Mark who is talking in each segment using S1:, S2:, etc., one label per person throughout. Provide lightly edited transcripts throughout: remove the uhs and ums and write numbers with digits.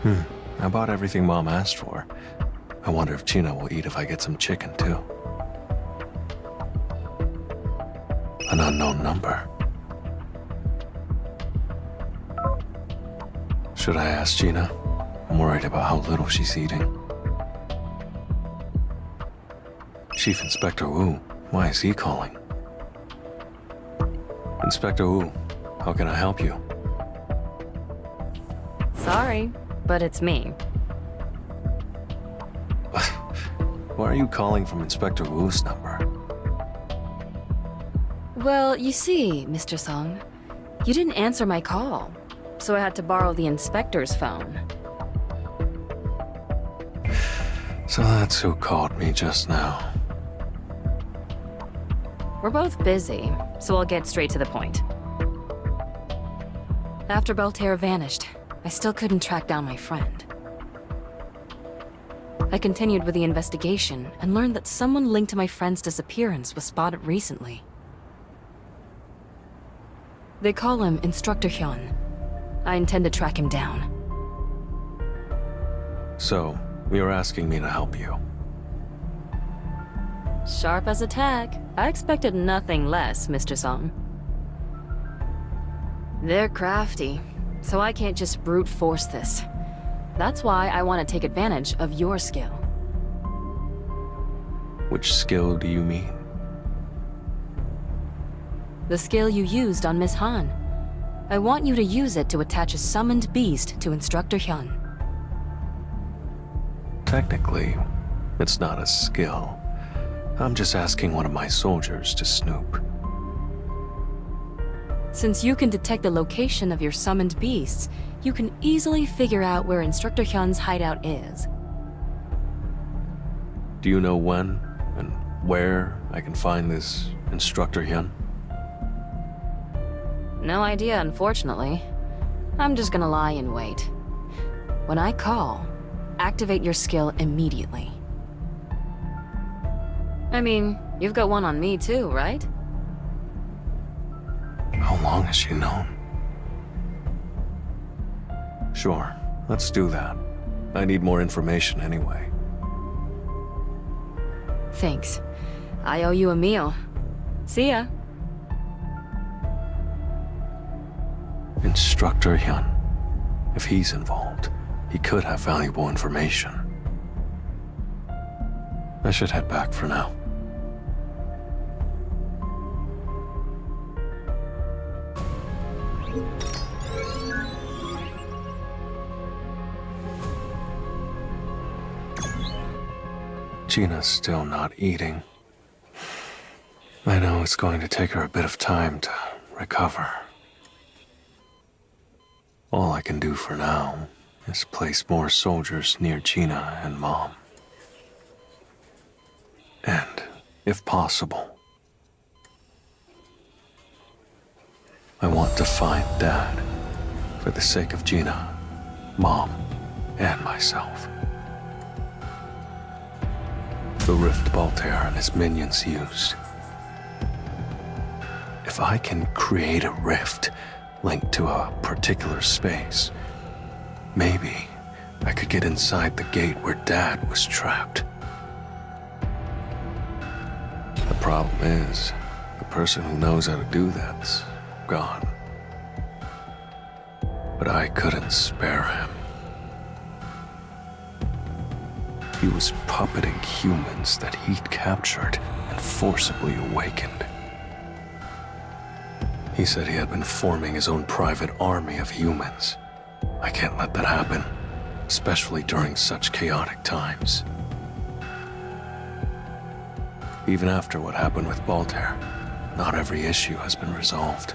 S1: I bought everything Mom asked for. I wonder if Gina will eat if I get some chicken, too. An unknown number. Should I ask Gina? I'm worried about how little she's eating. Chief Inspector Wu, why is he calling? Inspector Wu, how can I help you?
S2: Sorry, but it's me.
S1: Why are you calling from Inspector Wu's number?
S2: Well, you see, Mr. Song, you didn't answer my call, so I had to borrow the inspector's phone.
S1: So that's who called me just now.
S2: We're both busy, so I'll get straight to the point. After Belterre vanished, I still couldn't track down my friend. I continued with the investigation and learned that someone linked to my friend's disappearance was spotted recently. They call him Instructor Hyun. I intend to track him down.
S1: So, you're asking me to help you?
S2: Sharp as a tack. I expected nothing less, Mr. Song. They're crafty, so I can't just brute force this. That's why I want to take advantage of your skill.
S1: Which skill do you mean?
S2: The skill you used on Miss Han. I want you to use it to attach a summoned beast to Instructor Hyun.
S1: Technically, it's not a skill. I'm just asking one of my soldiers to snoop.
S2: Since you can detect the location of your summoned beasts, you can easily figure out where Instructor Hyun's hideout is.
S1: Do you know when and where I can find this Instructor Hyun?
S2: No idea, unfortunately. I'm just gonna lie in wait. When I call, activate your skill immediately. I mean, you've got one on me too, right?
S1: How long has she known? Sure, let's do that. I need more information anyway.
S2: Thanks. I owe you a meal. See ya.
S1: Instructor Hyun. If he's involved, he could have valuable information. I should head back for now. Gina's still not eating. I know it's going to take her a bit of time to recover. All I can do for now is place more soldiers near Gina and Mom. And, if possible, I want to find Dad for the sake of Gina, Mom, and myself. The rift Belterre and his minions used. If I can create a rift linked to a particular space, maybe I could get inside the gate where Dad was trapped. The problem is, the person who knows how to do that's gone. But I couldn't spare him. He was puppeting humans that he'd captured and forcibly awakened. He said he had been forming his own private army of humans. I can't let that happen, especially during such chaotic times. Even after what happened with Belterre, not every issue has been resolved.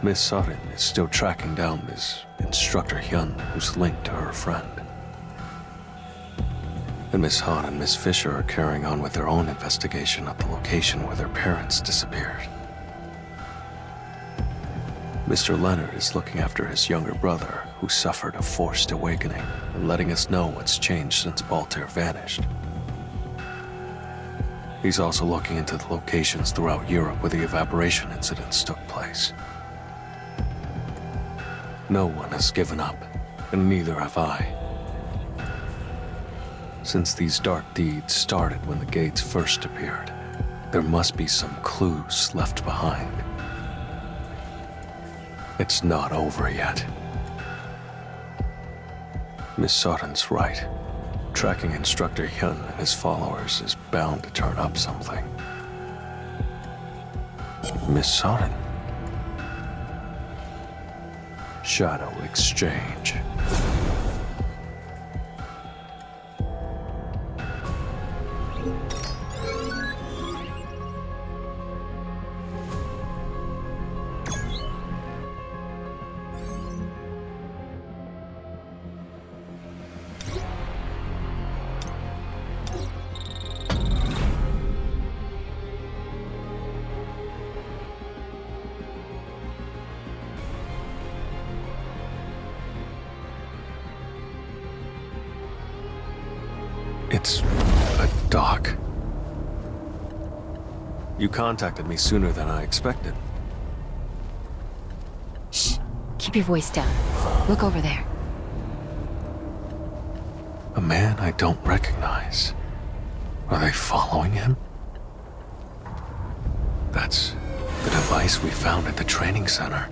S1: Miss Sutton is still tracking down this Instructor Hyun who's linked to her friend. And Miss Han and Miss Fisher are carrying on with their own investigation at the location where their parents disappeared. Mr. Leonard is looking after his younger brother, who suffered a forced awakening, and letting us know what's changed since Belterre vanished. He's also looking into the locations throughout Europe where the evaporation incidents took place. No one has given up, and neither have I. Since these dark deeds started when the gates first appeared, there must be some clues left behind. It's not over yet. Miss Soren's right. Tracking Instructor Hyun and his followers is bound to turn up something. Miss Soren. Shadow exchange. It's a dock. You contacted me sooner than I expected.
S2: Shh. Keep your voice down. Look over there.
S1: A man I don't recognize. Are they following him? That's the device we found at the training center.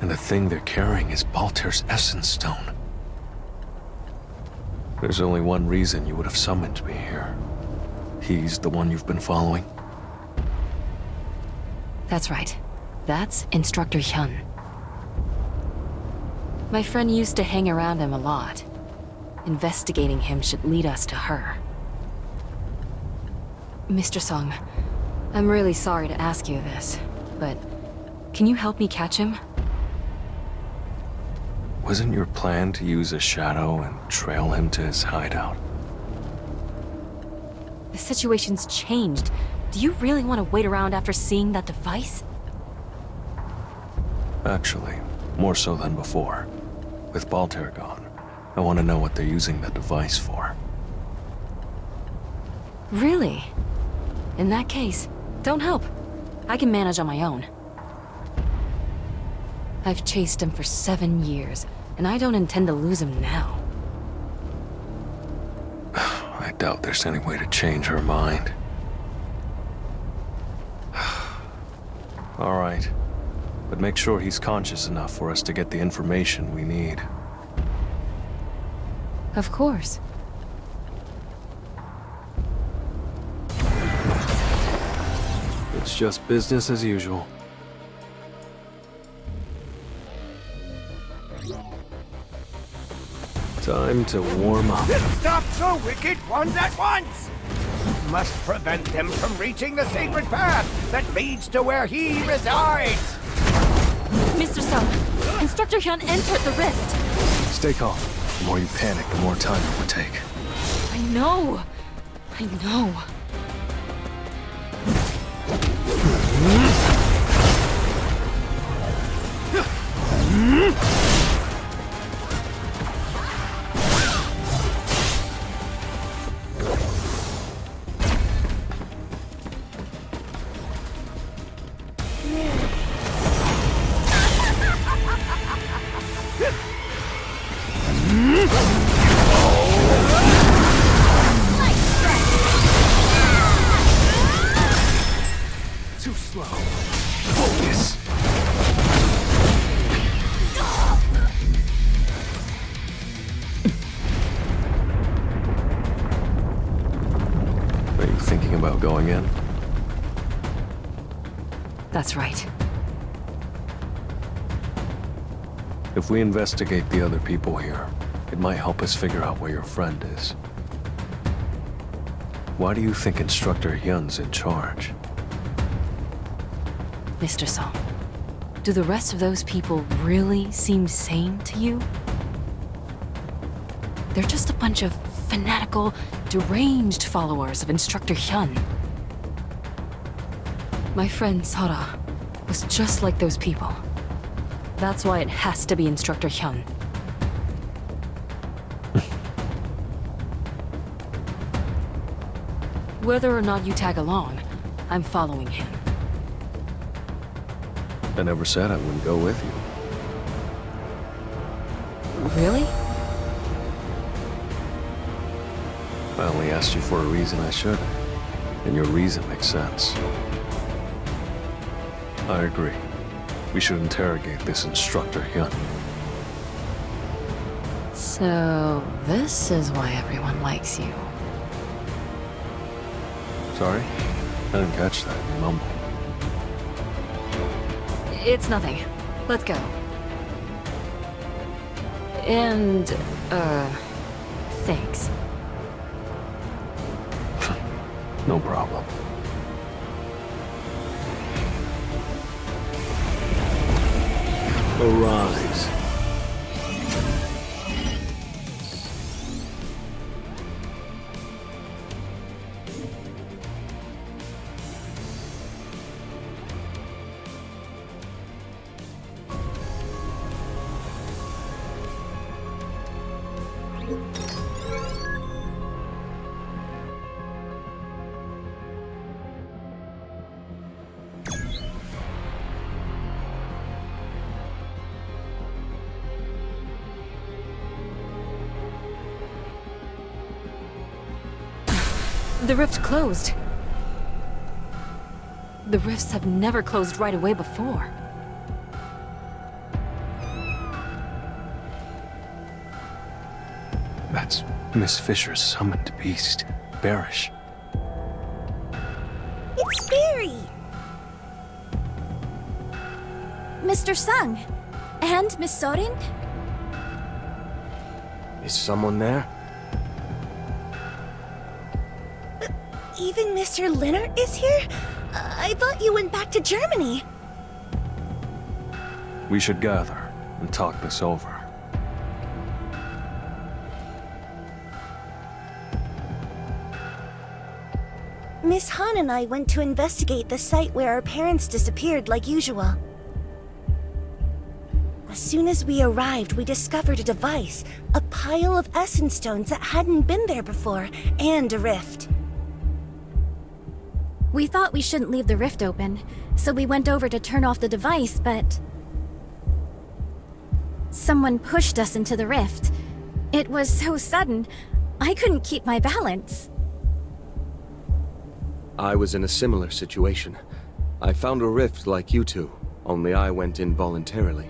S1: And the thing they're carrying is Balter's Essence Stone. There's only one reason you would have summoned me here. He's the one you've been following?
S2: That's right. That's Instructor Hyun. My friend used to hang around him a lot. Investigating him should lead us to her. Mr. Song, I'm really sorry to ask you this, but can you help me catch him?
S1: Wasn't your plan to use a shadow and trail him to his hideout?
S2: The situation's changed. Do you really want to wait around after seeing that device?
S1: Actually, more so than before. With Balter gone, I want to know what they're using the device for.
S2: Really? In that case, don't help. I can manage on my own. I've chased him for 7 years, and I don't intend to lose him now.
S1: I doubt there's any way to change her mind. All right. But make sure he's conscious enough for us to get the information we need.
S2: Of course.
S1: It's just business as usual. Time to warm up.
S3: Stop the wicked ones at once! Must prevent them from reaching the sacred path that leads to where he resides!
S2: Mr. Sung, Instructor Hyun entered the rift.
S1: Stay calm. The more you panic, the more time it would take.
S2: I know. I know.
S1: Too slow. Focus. Are you thinking about going in?
S2: That's right.
S1: If we investigate the other people here, it might help us figure out where your friend is. Why do you think Instructor Hyun's in charge?
S2: Mr. Song, do the rest of those people really seem sane to you? They're just a bunch of fanatical, deranged followers of Instructor Hyun. My friend Sora was just like those people. That's why it has to be Instructor Hyun. Whether or not you tag along, I'm following him.
S1: I never said I wouldn't go with you.
S2: Really?
S1: I only asked you for a reason I should, and your reason makes sense. I agree. We should interrogate this instructor Hyun.
S2: So, this is why everyone likes you.
S1: Sorry? I didn't catch that. You mumbled.
S2: It's nothing. Let's go. And, thanks.
S1: No problem. Arise.
S2: The rift closed. The rifts have never closed right away before.
S1: That's Miss Fisher's summoned beast, Barish.
S4: It's Barry! Mr. Sung. And Miss Sorin?
S3: Is someone there?
S4: Even Mr. Leonard is here? I thought you went back to Germany.
S1: We should gather and talk this over.
S4: Miss Han and I went to investigate the site where our parents disappeared like usual. As soon as we arrived, we discovered a device, a pile of essence stones that hadn't been there before, and a rift. We thought we shouldn't leave the rift open, so we went over to turn off the device, but someone pushed us into the rift. It was so sudden, I couldn't keep my balance.
S5: I was in a similar situation. I found a rift like you two, only I went in voluntarily.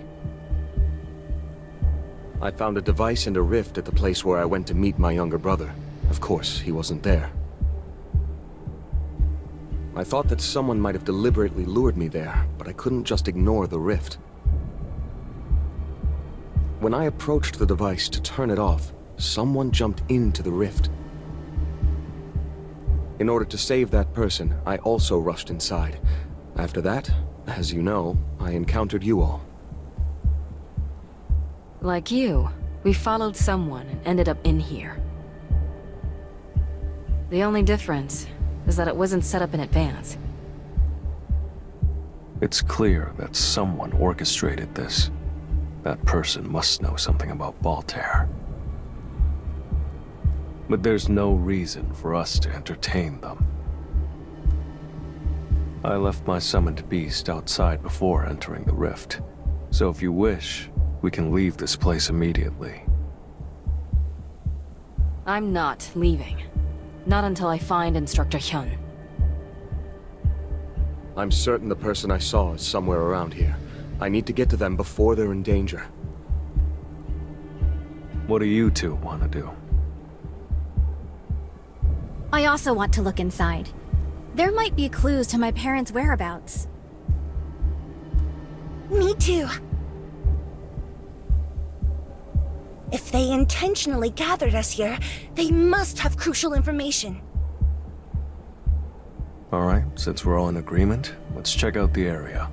S5: I found a device and a rift at the place where I went to meet my younger brother. Of course, he wasn't there. I thought that someone might have deliberately lured me there, but I couldn't just ignore the rift. When I approached the device to turn it off, someone jumped into the rift. In order to save that person, I also rushed inside. After that, as you know, I encountered you all.
S2: Like you, we followed someone and ended up in here. The only difference is that it wasn't set up in advance.
S1: It's clear that someone orchestrated this. That person must know something about Voltaire. But there's no reason for us to entertain them. I left my summoned beast outside before entering the rift, so if you wish, we can leave this place immediately.
S2: I'm not leaving. Not until I find Instructor Hyun.
S5: I'm certain the person I saw is somewhere around here. I need to get to them before they're in danger.
S1: What do you two want to do?
S4: I also want to look inside. There might be clues to my parents' whereabouts. Me too. If they intentionally gathered us here, they must have crucial information.
S1: Alright, since we're all in agreement, let's check out the area.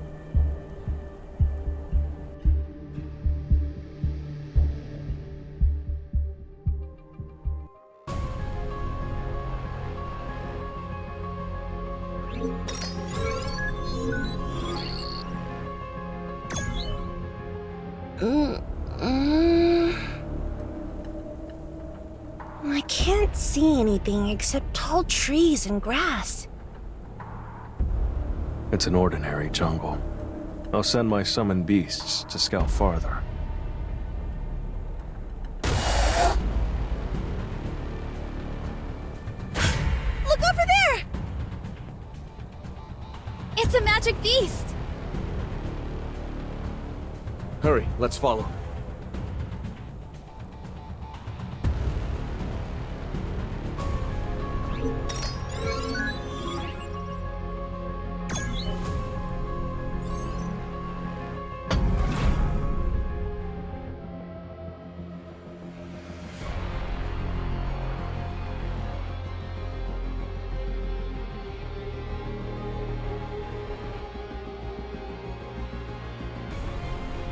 S4: I can't see anything except tall trees and grass.
S1: It's an ordinary jungle. I'll send my summoned beasts to scout farther.
S4: magic beast!
S5: Hurry, let's follow.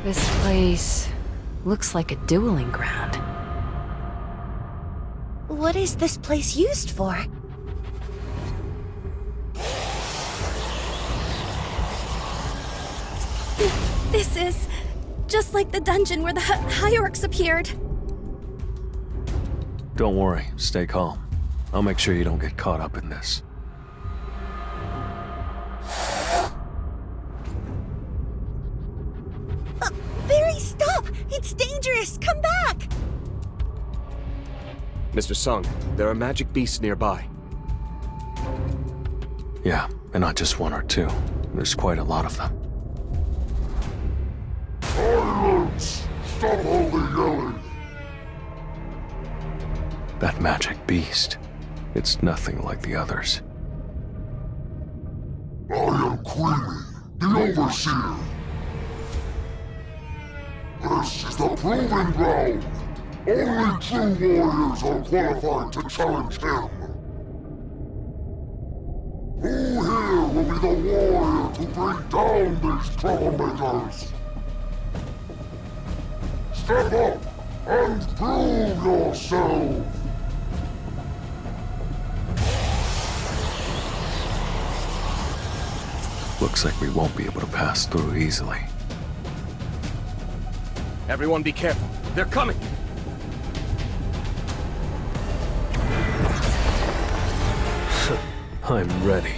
S2: This place looks like a dueling ground.
S4: What is this place used for? This is just like the dungeon where the hierarchs appeared.
S1: Don't worry, stay calm. I'll make sure you don't get caught up in this.
S4: Barry, stop! It's dangerous! Come back!
S5: Mr. Sung, there are magic beasts nearby.
S1: Yeah, and not just one or two. There's quite a lot of them.
S6: Silence! Stop all the yelling!
S1: That magic beast. It's nothing like the others.
S6: I am Queenie, the Overseer. This is the proving ground. Only true warriors are qualified to challenge him. Who here will be the warrior to bring down these troublemakers? Step up and prove yourself!
S1: Looks like we won't be able to pass through easily.
S5: Everyone be careful. They're coming!
S1: I'm ready.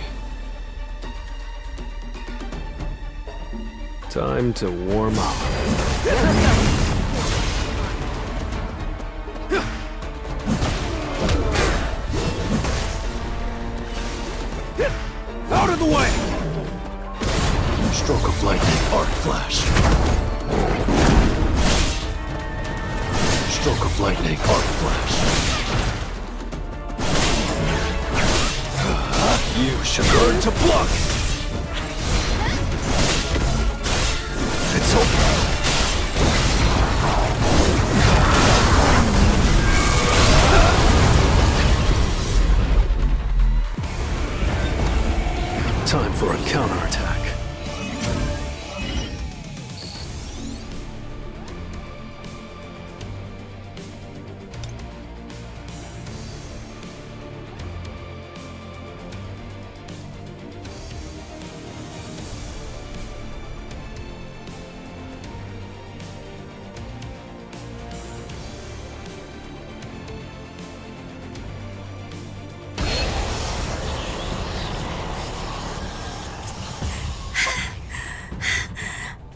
S1: Time to warm up.
S3: Out of the way!
S1: Stroke of lightning, arc flash. Stroke of lightning, arc flash. You should learn to block! It's over. Time for a counterattack.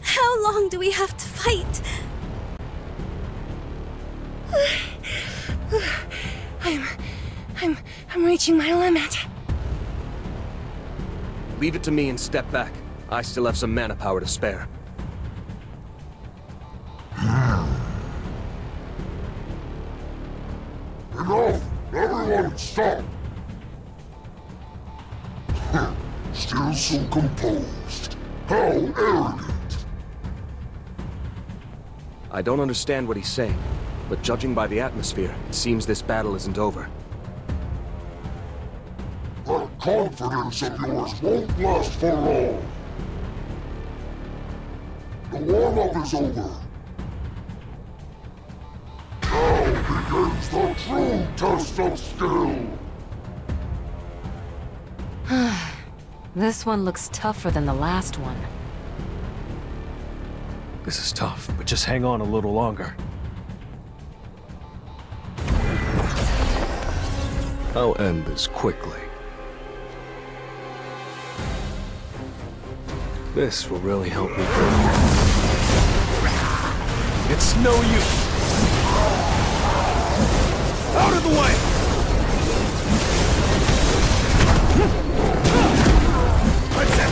S4: How long do we have to fight? I'm reaching my limit.
S5: Leave it to me and step back. I still have some mana power to spare.
S6: Enough! Everyone stop! Still so composed. How arrogant!
S5: I don't understand what he's saying, but judging by the atmosphere, it seems this battle isn't over.
S6: That confidence of yours won't last for long. The warm-up is over. Now begins the true test of skill.
S2: This one looks tougher than the last one.
S1: This is tough, but just hang on a little longer. I'll end this quickly. This will really help me burn. It's no use!
S3: Out of the way! That's it!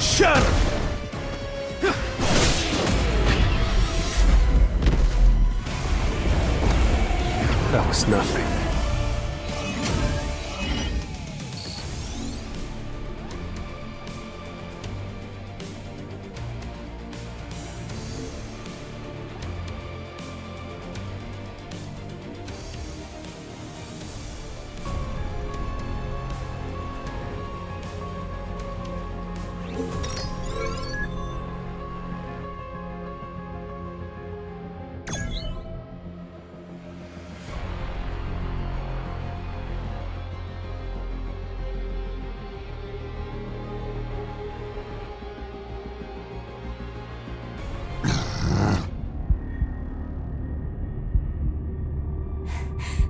S1: Shatter! That was nothing.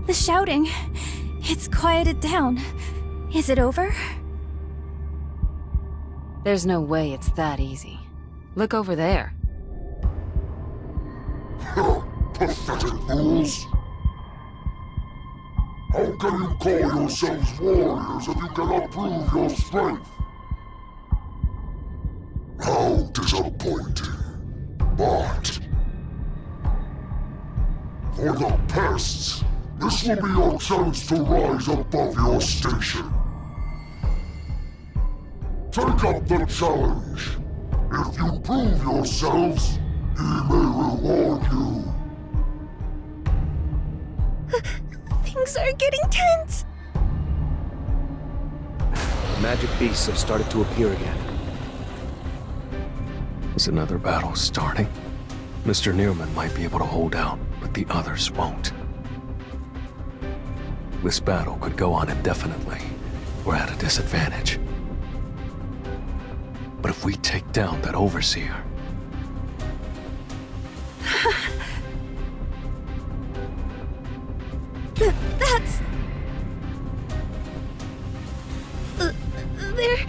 S7: The shouting. It's quieted down. Is it over?
S2: There's no way it's that easy. Look over there.
S6: Pathetic fools! How can you call yourselves warriors if you cannot prove your strength? How disappointing. But for the pests, this will be your chance to rise above your station. Take up the challenge. If you prove yourselves, he may reward you.
S7: Things are getting tense.
S5: Magic beasts have started to appear again.
S1: Is another battle starting? Mr. Nearman might be able to hold out, but the others won't. This battle could go on indefinitely. We're at a disadvantage. But if we take down that overseer...
S7: That's... They're...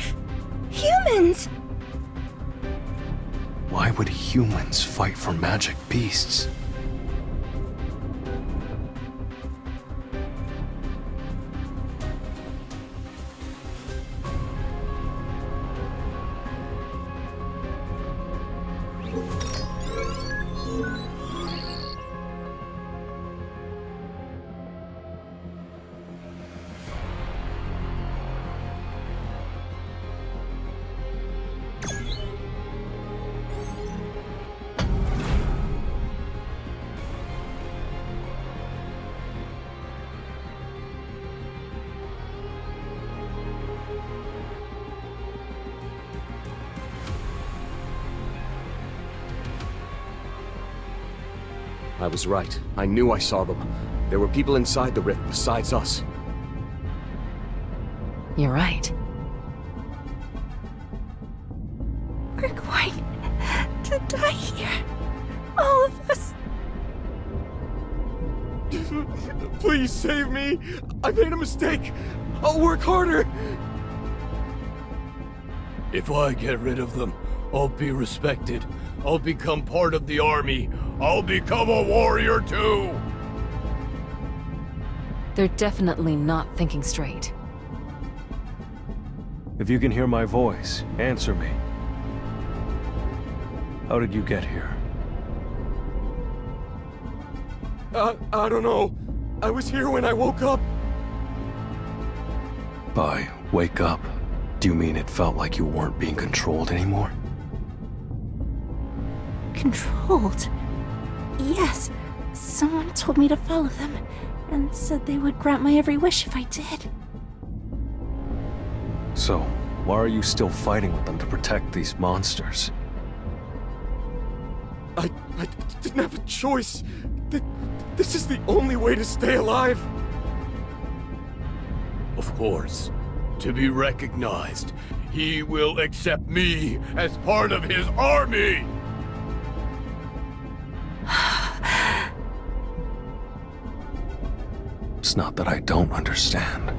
S7: humans!
S1: Why would humans fight for magic beasts?
S5: I was right. I knew I saw them. There were people inside the rift besides us.
S2: You're right.
S7: We're going to die here. All of us.
S5: Please save me! I made a mistake! I'll work harder!
S8: If I get rid of them, I'll be respected. I'll become part of the army. I'll become a warrior too!
S2: They're definitely not thinking straight.
S1: If you can hear my voice, answer me. How did you get here?
S5: I don't know. I was here when I woke up.
S1: By wake up, do you mean it felt like you weren't being controlled anymore?
S7: Controlled? Yes. Someone told me to follow them, and said they would grant my every wish if I did.
S1: So, why are you still fighting with them to protect these monsters?
S5: I didn't have a choice. This is the only way to stay alive.
S8: Of course. To be recognized, he will accept me as part of his army!
S1: It's not that I don't understand.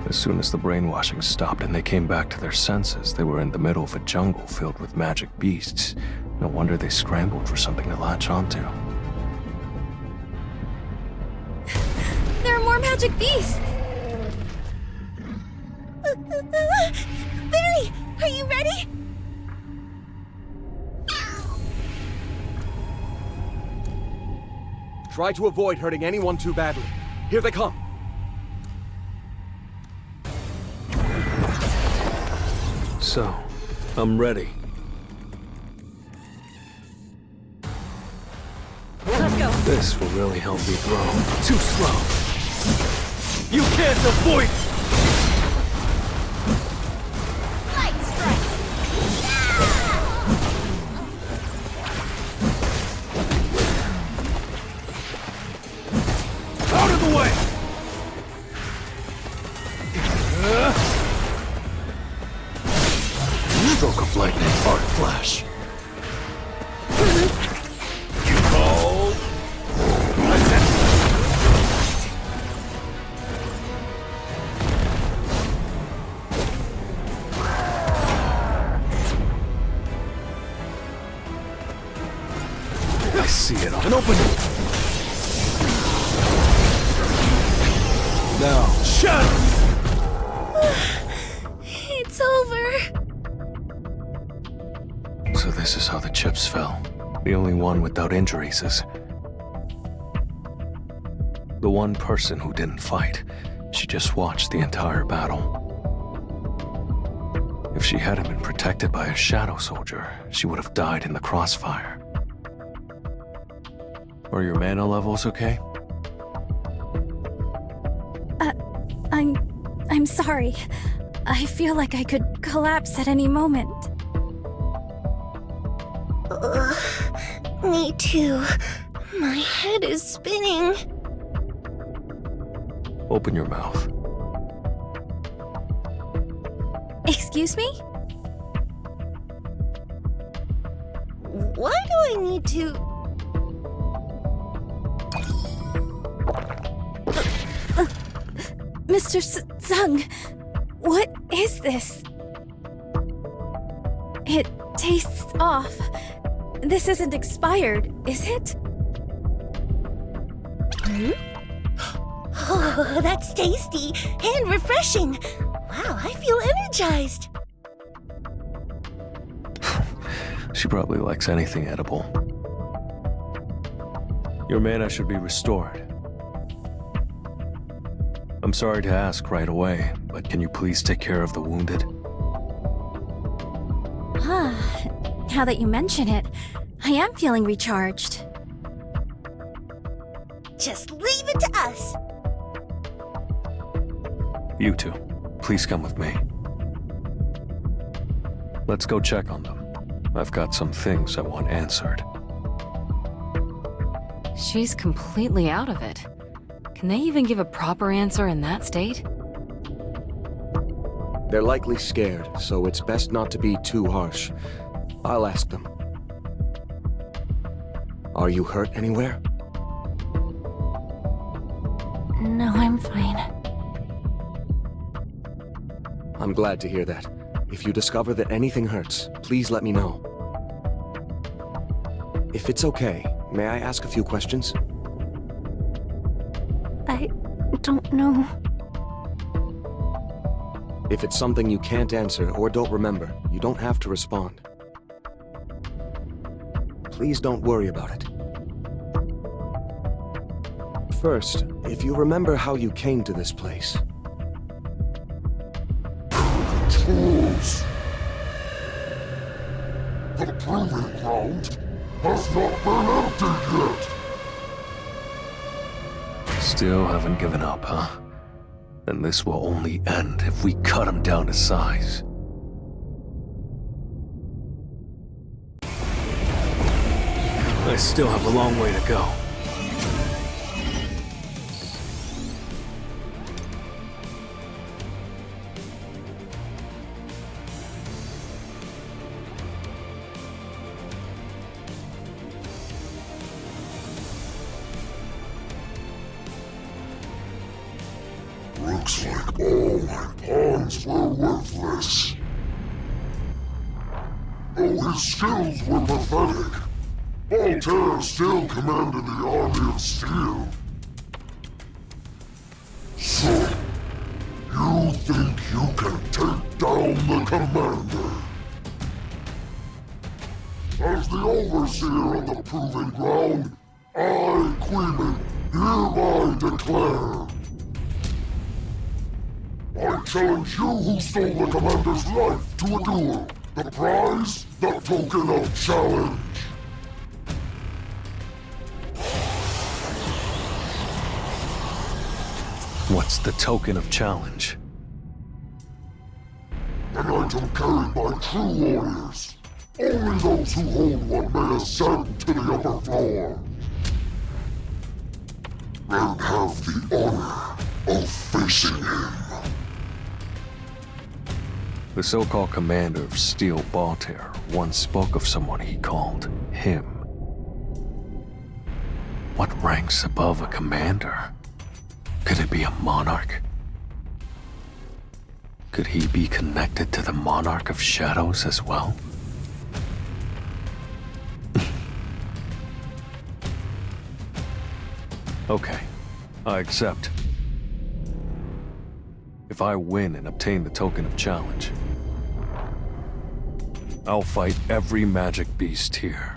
S1: As soon as the brainwashing stopped and they came back to their senses, they were in the middle of a jungle filled with magic beasts. No wonder they scrambled for something to latch onto.
S7: There are more magic beasts! They're
S4: Are you ready?
S5: Try to avoid hurting anyone too badly. Here they come.
S1: So, I'm ready.
S2: Let's go.
S1: This will really help me grow. Too slow. You can't avoid it!
S4: Light strike!
S1: Out of the way! Stroke of lightning, arc flash.
S8: You called?
S1: I see it. An opening. Now, shadow!
S4: It's over.
S1: So this is how the chips fell. The only one without injuries is... the one person who didn't fight. She just watched the entire battle. If she hadn't been protected by a shadow soldier, she would have died in the crossfire. Are your mana levels okay?
S7: I'm sorry. I feel like I could collapse at any moment.
S4: Me too. My head is spinning.
S1: Open your mouth.
S7: Excuse me?
S4: Why do I need to...
S7: Mr. Zung, what is this? It tastes off. This isn't expired, is it?
S4: Oh, that's tasty and refreshing. Wow, I feel energized.
S1: She probably likes anything edible. Your mana should be restored. I'm sorry to ask right away, but can you please take care of the wounded?
S7: Now that you mention it, I am feeling recharged.
S4: Just leave it to us.
S1: You two, please come with me. Let's go check on them. I've got some things I want answered.
S2: She's completely out of it. Can they even give a proper answer in that state?
S5: They're likely scared, so it's best not to be too harsh. I'll ask them. Are you hurt anywhere?
S7: No, I'm fine.
S5: I'm glad to hear that. If you discover that anything hurts, please let me know. If it's okay, may I ask a few questions?
S7: I don't know.
S5: If it's something you can't answer or don't remember, you don't have to respond. Please don't worry about it. First, if you remember how you came to this place.
S6: Controls. The proving ground has not been emptied yet.
S1: Still haven't given up, huh? Then this will only end if we cut him down to size. I still have a long way to go.
S6: Looks like all my pawns were worthless. Though his skills were pathetic, Voltaire still commanded the army of steel. So, you think you can take down the commander? overseer of the Proving Ground, I, Queeman, hereby declare. I challenge you who stole the commander's life to a duel. The prize, the token of challenge.
S1: What's the token of challenge?
S6: An item carried by true warriors. Only those who hold one may ascend to the upper floor. And have the honor of facing him.
S1: The so-called commander of Steel Baltair once spoke of someone he called him. What ranks above a commander? Could it be a monarch? Could he be connected to the Monarch of Shadows as well? Okay, I accept. If I win and obtain the token of challenge, I'll fight every magic beast here.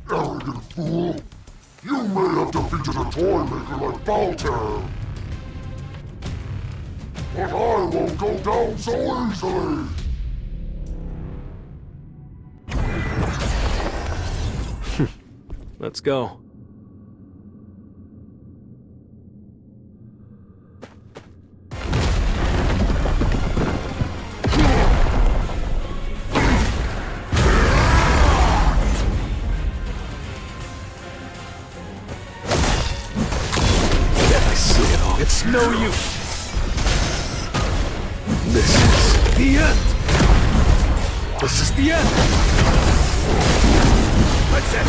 S6: Arrogant fool! You may have defeated a toy maker like Baltair, but I won't go down so easily!
S1: Let's go.
S8: It's no use.
S1: This is the end! This is the end!
S3: What's it?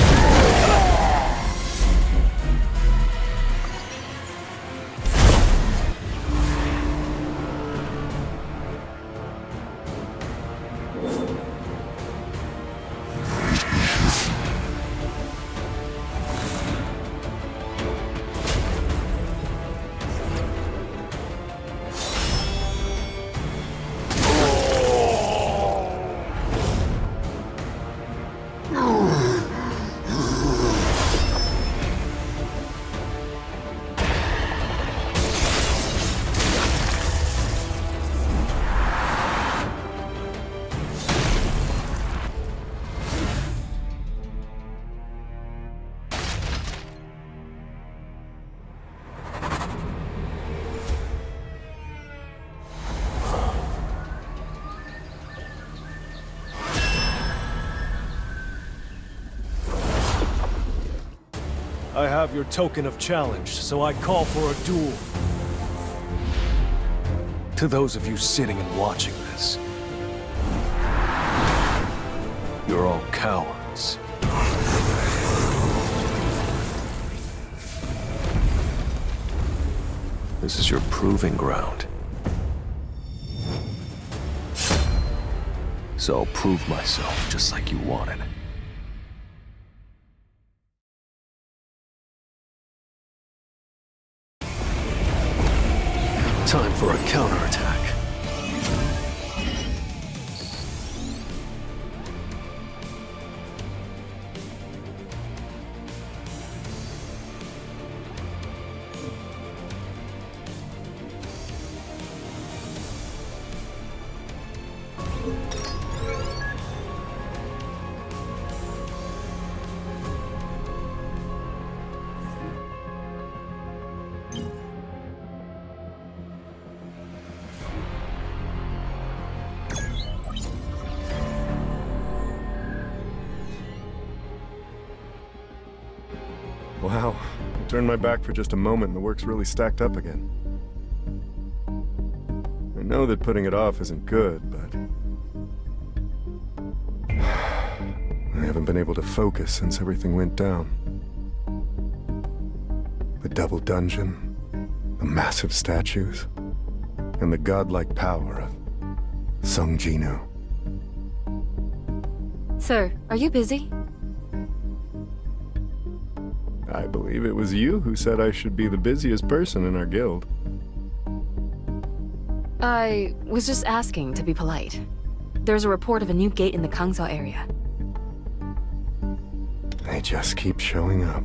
S1: I have your token of challenge, so I call for a duel. To those of you sitting and watching this, you're all cowards. This is your proving ground. So I'll prove myself just like you wanted. Time for a counterattack.
S9: Wow, I turned my back for just a moment and the work's really stacked up again. I know that putting it off isn't good, but I haven't been able to focus since everything went down. The double dungeon, the massive statues, and the godlike power of Sung Jinu.
S2: Sir, are you busy?
S9: I believe it was you who said I should be the busiest person in our guild.
S2: I was just asking to be polite. There's a report of a new gate in the Kangzhou area.
S9: They just keep showing up.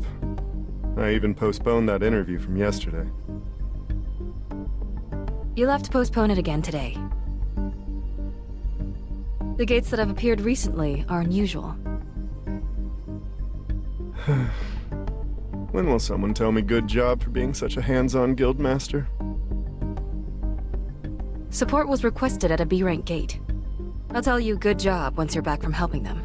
S9: I even postponed that interview from yesterday.
S2: You'll have to postpone it again today. The gates that have appeared recently are unusual.
S9: When will someone tell me good job for being such a hands-on guildmaster?
S2: Support was requested at a B-rank gate. I'll tell you good job once you're back from helping them.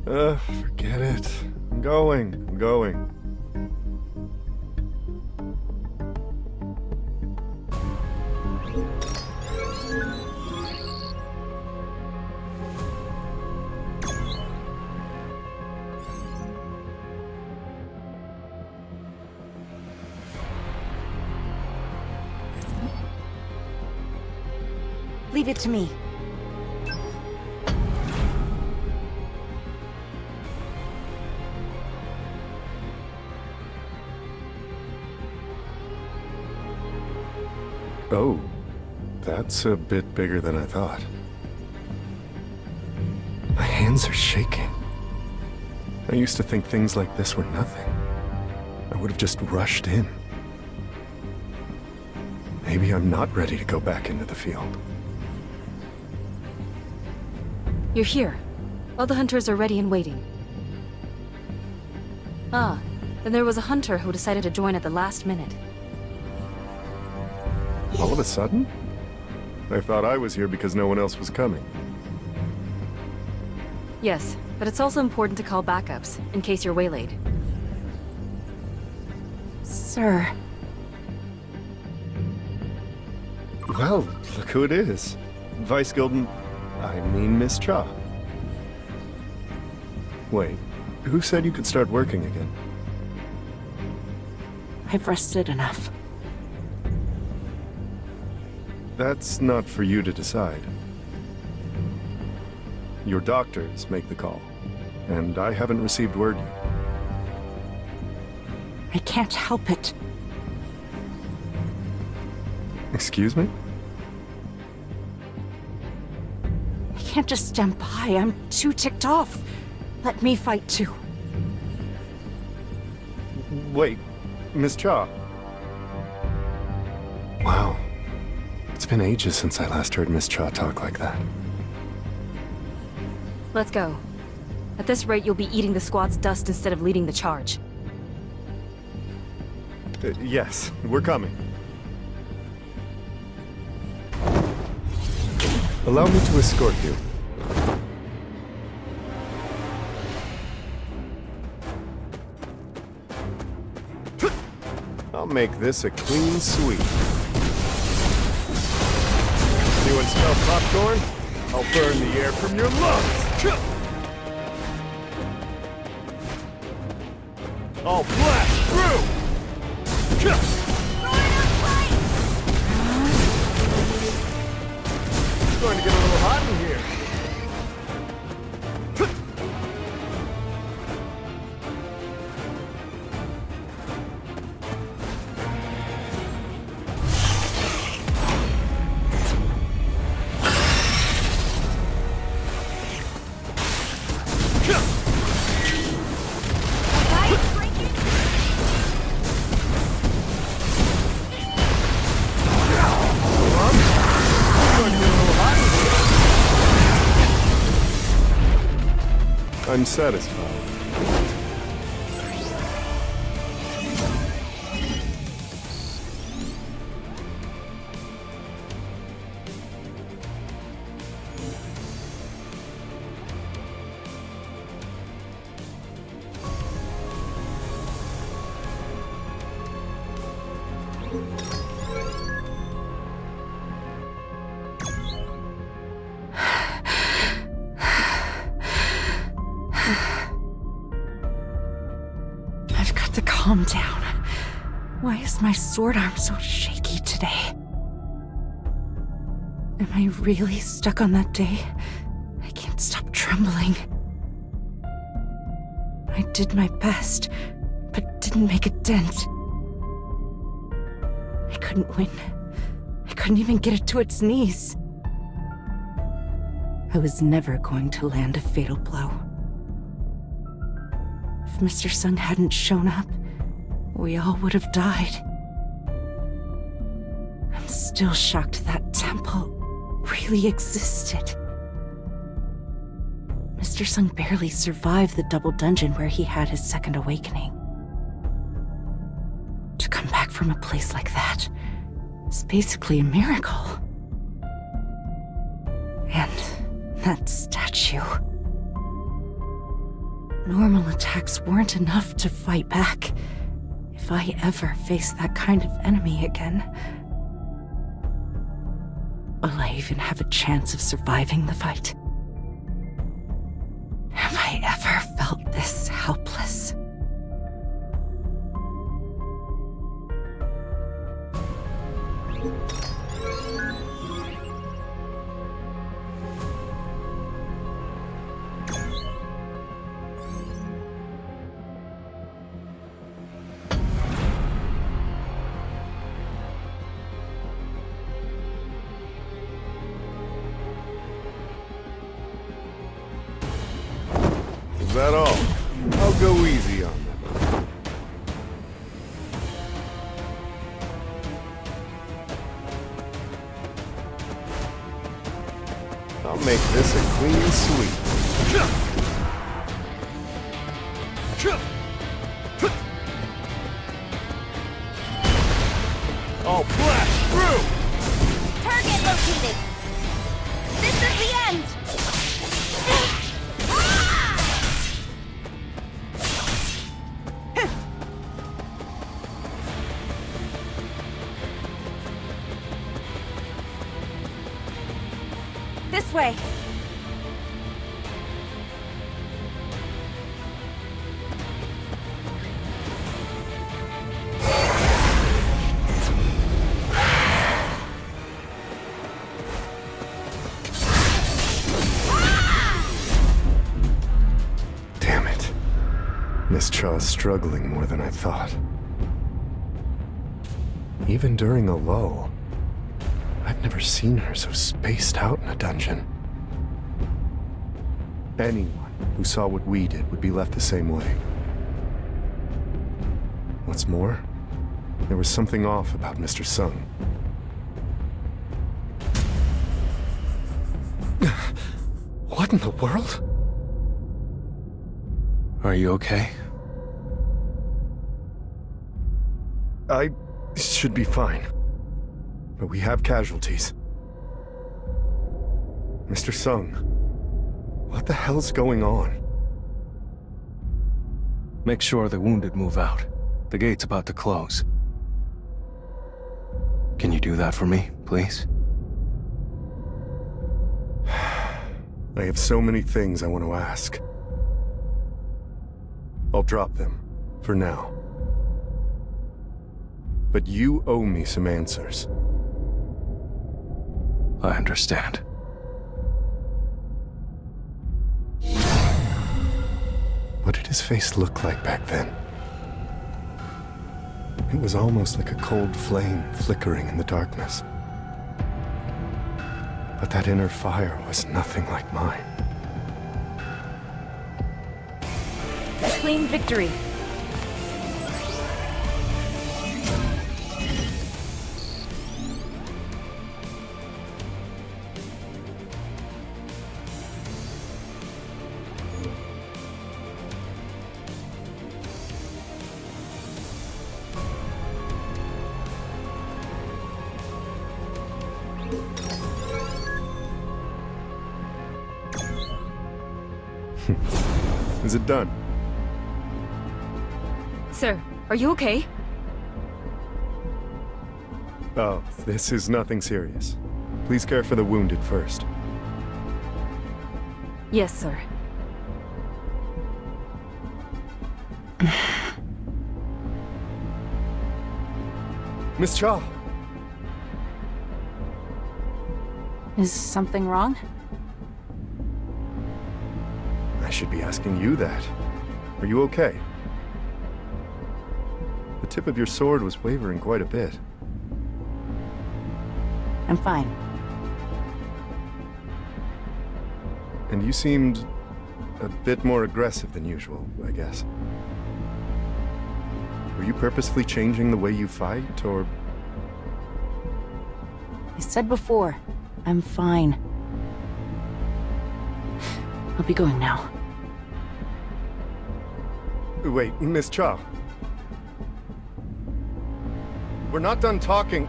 S9: Forget it. I'm going.
S4: Leave it to me.
S9: Oh, that's a bit bigger than I thought. My hands are shaking. I used to think things like this were nothing. I would have just rushed in. Maybe I'm not ready to go back into the field.
S2: You're here. All the hunters are ready and waiting. Ah, then there was a hunter who decided to join at the last minute.
S9: All of a sudden? I thought I was here because no one else was coming.
S2: Yes, but it's also important to call backups, in case you're waylaid.
S7: Sir,
S9: Well, look who it is. Vice Guilden... I mean Miss Cha. Wait, who said you could start working again?
S7: I've rested enough.
S9: That's not for you to decide. Your doctors make the call, and I haven't received word yet.
S7: I can't help it.
S9: Excuse me?
S7: I can't just stand by. I'm too ticked off. Let me fight too.
S9: Wait, Miss Cha. Wow. It's been ages since I last heard Miss Cha talk like that.
S2: Let's go. At this rate, you'll be eating the squad's dust instead of leading the charge.
S9: Yes, we're coming. Allow me to escort you. I'll make this a clean sweep. Anyone smell popcorn? I'll burn the air from your lungs! I'll blast through! It's going to get a little hot in here. I'm satisfied.
S7: I've got to calm down. Why is my sword arm so shaky today? Am I really stuck on that day? I can't stop trembling. I did my best, but didn't make a dent. I couldn't win. I couldn't even get it to its knees. I was never going to land a fatal blow. If Mr. Sung hadn't shown up, we all would have died. I'm still shocked that temple really existed. Mr. Sung barely survived the double dungeon where he had his second awakening. To come back from a place like that is basically a miracle. And that statue. Normal attacks weren't enough to fight back. If I ever face that kind of enemy again, will I even have a chance of surviving the fight? Have I ever felt this helpless?
S9: Is that all? I'll go easy on them. I'll make this a clean sweep.
S8: I'll blast through!
S4: Target located! This is the end! This way!
S9: Damn it. Miss Chaw's struggling more than I thought. Even during a lull, I've never seen her so spaced out in a dungeon. Anyone who saw what we did would be left the same way. What's more, there was something off about Mr. Sung. What in the world?
S1: Are you okay?
S9: I should be fine. But we have casualties. Mr. Sung, what the hell's going on?
S1: Make sure the wounded move out. The gate's about to close. Can you do that for me, please?
S9: I have so many things I want to ask. I'll drop them, for now. But you owe me some answers.
S1: I understand.
S9: What did his face look like back then? It was almost like a cold flame flickering in the darkness. But that inner fire was nothing like mine.
S2: Clean victory.
S9: Is it done?
S2: Sir, are you okay?
S9: Oh, this is nothing serious. Please care for the wounded first.
S2: Yes, sir.
S9: Miss Chaw!
S7: Is something wrong?
S9: I should be asking you that. Are you okay? The tip of your sword was wavering quite a bit.
S7: I'm fine.
S9: And you seemed a bit more aggressive than usual, I guess. Were you purposefully changing the way you fight, or...
S7: I said before, I'm fine. I'll be going now.
S9: Wait, Miss Cha. We're not done talking.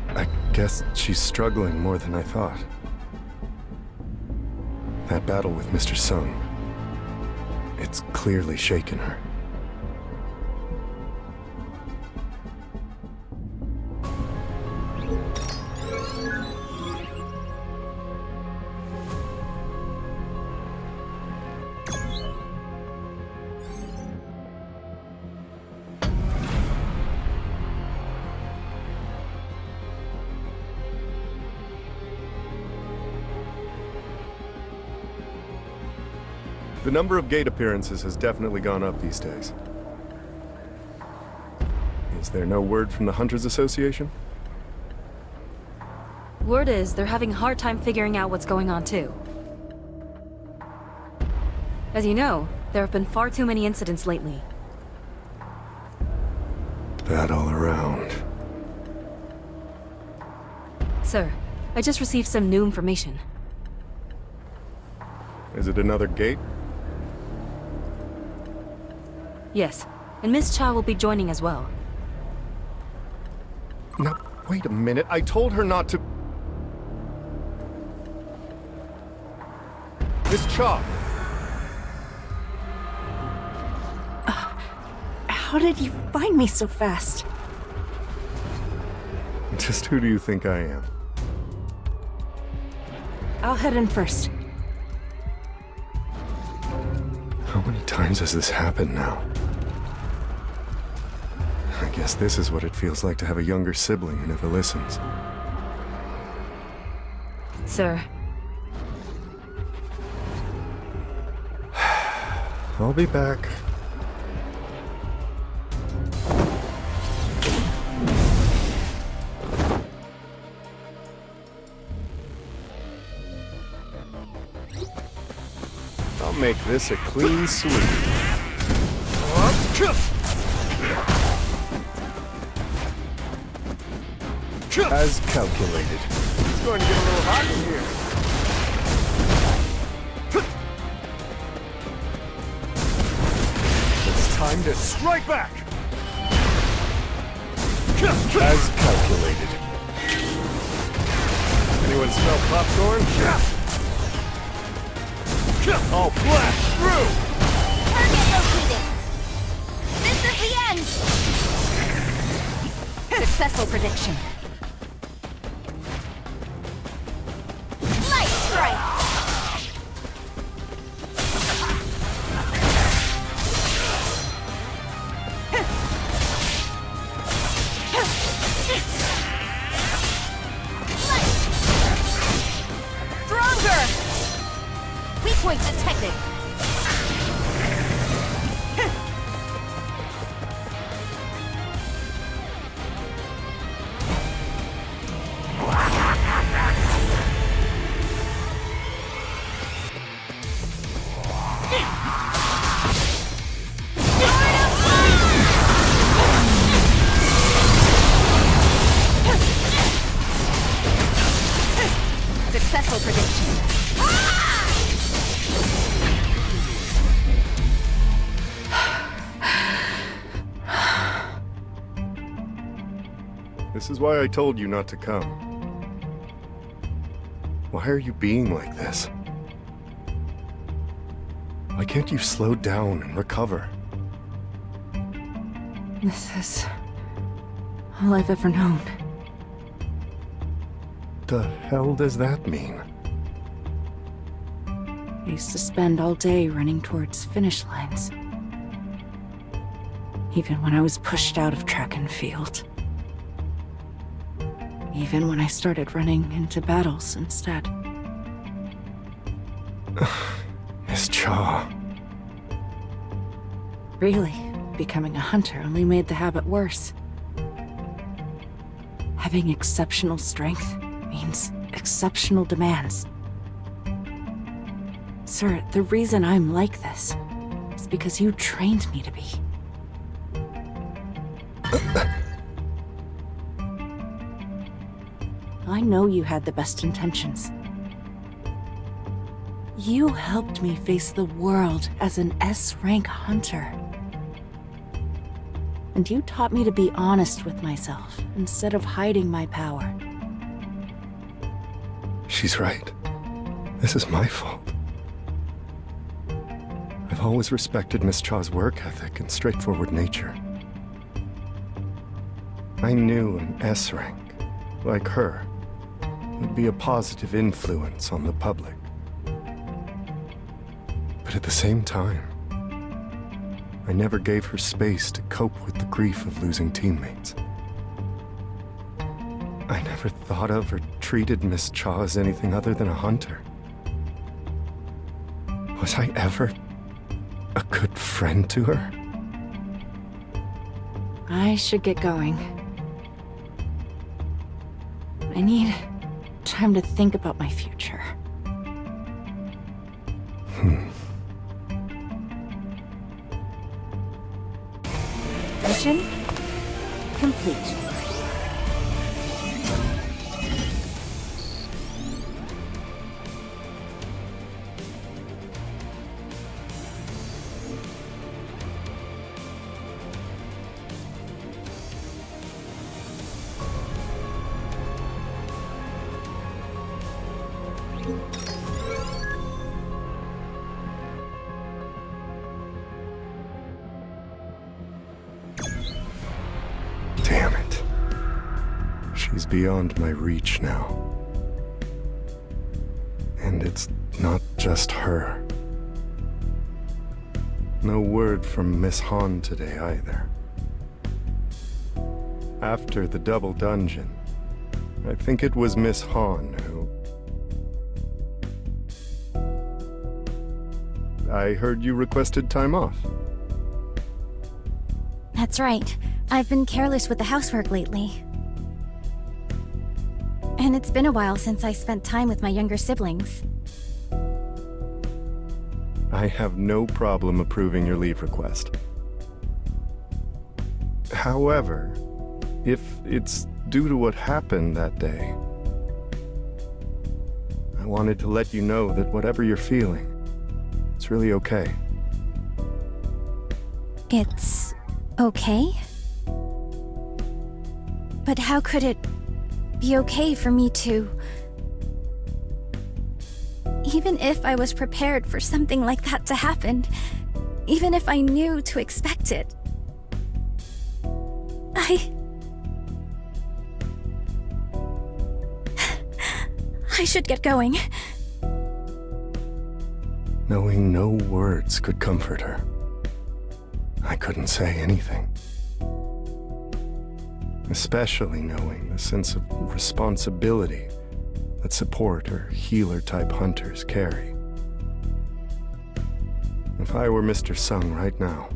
S9: I guess she's struggling more than I thought. That battle with Mr. Sung, it's clearly shaken her. The number of gate appearances has definitely gone up these days. Is there no word from the Hunters Association?
S2: Word is they're having a hard time figuring out what's going on too. As you know, there have been far too many incidents lately.
S9: Bad all around.
S2: Sir, I just received some new information.
S9: Is it another gate?
S2: Yes, and Miss Cha will be joining as well.
S9: Now, wait a minute. I told her not to... Miss Cha!
S7: How did you find me so fast?
S9: Just who do you think I am?
S7: I'll head in first.
S9: How many times has this happened now? I guess this is what it feels like to have a younger sibling who never listens.
S2: Sir,
S9: I'll be back. I'll make this a clean sweep. As calculated.
S3: It's going to get a little hot in here.
S9: It's time to strike back! As calculated. Anyone smell popcorn? I'll blast through!
S4: Target located! This is the end!
S7: Successful prediction.
S4: Light strike! Stronger! Weak point detected!
S7: Successful prediction.
S9: This is why I told you not to come. Why are you being like this? Why can't you slow down and recover?
S7: This is all I've ever known.
S9: The hell does that mean?
S7: I used to spend all day running towards finish lines. Even when I was pushed out of track and field. Even when I started running into battles instead.
S9: Miss Cha.
S7: Really, becoming a hunter only made the habit worse. Having exceptional strength means exceptional demands. Sir, the reason I'm like this is because you trained me to be. I know you had the best intentions. You helped me face the world as an S-rank hunter. And you taught me to be honest with myself instead of hiding my power.
S9: She's right. This is my fault. I've always respected Miss Cha's work ethic and straightforward nature. I knew an S rank, like her, would be a positive influence on the public. But at the same time, I never gave her space to cope with the grief of losing teammates. I never thought of or treated Miss Cha as anything other than a hunter. Was I ever a good friend to her?
S7: I should get going. I need time to think about my future. Mission complete.
S9: Damn it. She's beyond my reach now. And it's not just her. No word from Miss Han today either. After the double dungeon, I think it was Miss Han who... I heard you requested time off.
S10: That's right. I've been careless with the housework lately. And it's been a while since I spent time with my younger siblings.
S9: I have no problem approving your leave request. However, if it's due to what happened that day, I wanted to let you know that whatever you're feeling, it's really okay.
S10: It's okay? But how could it be okay for me to... Even if I was prepared for something like that to happen, even if I knew to expect it, I should get going.
S9: Knowing no words could comfort her, I couldn't say anything. Especially knowing the sense of responsibility that support or healer-type hunters carry. If I were Mr. Sung right now,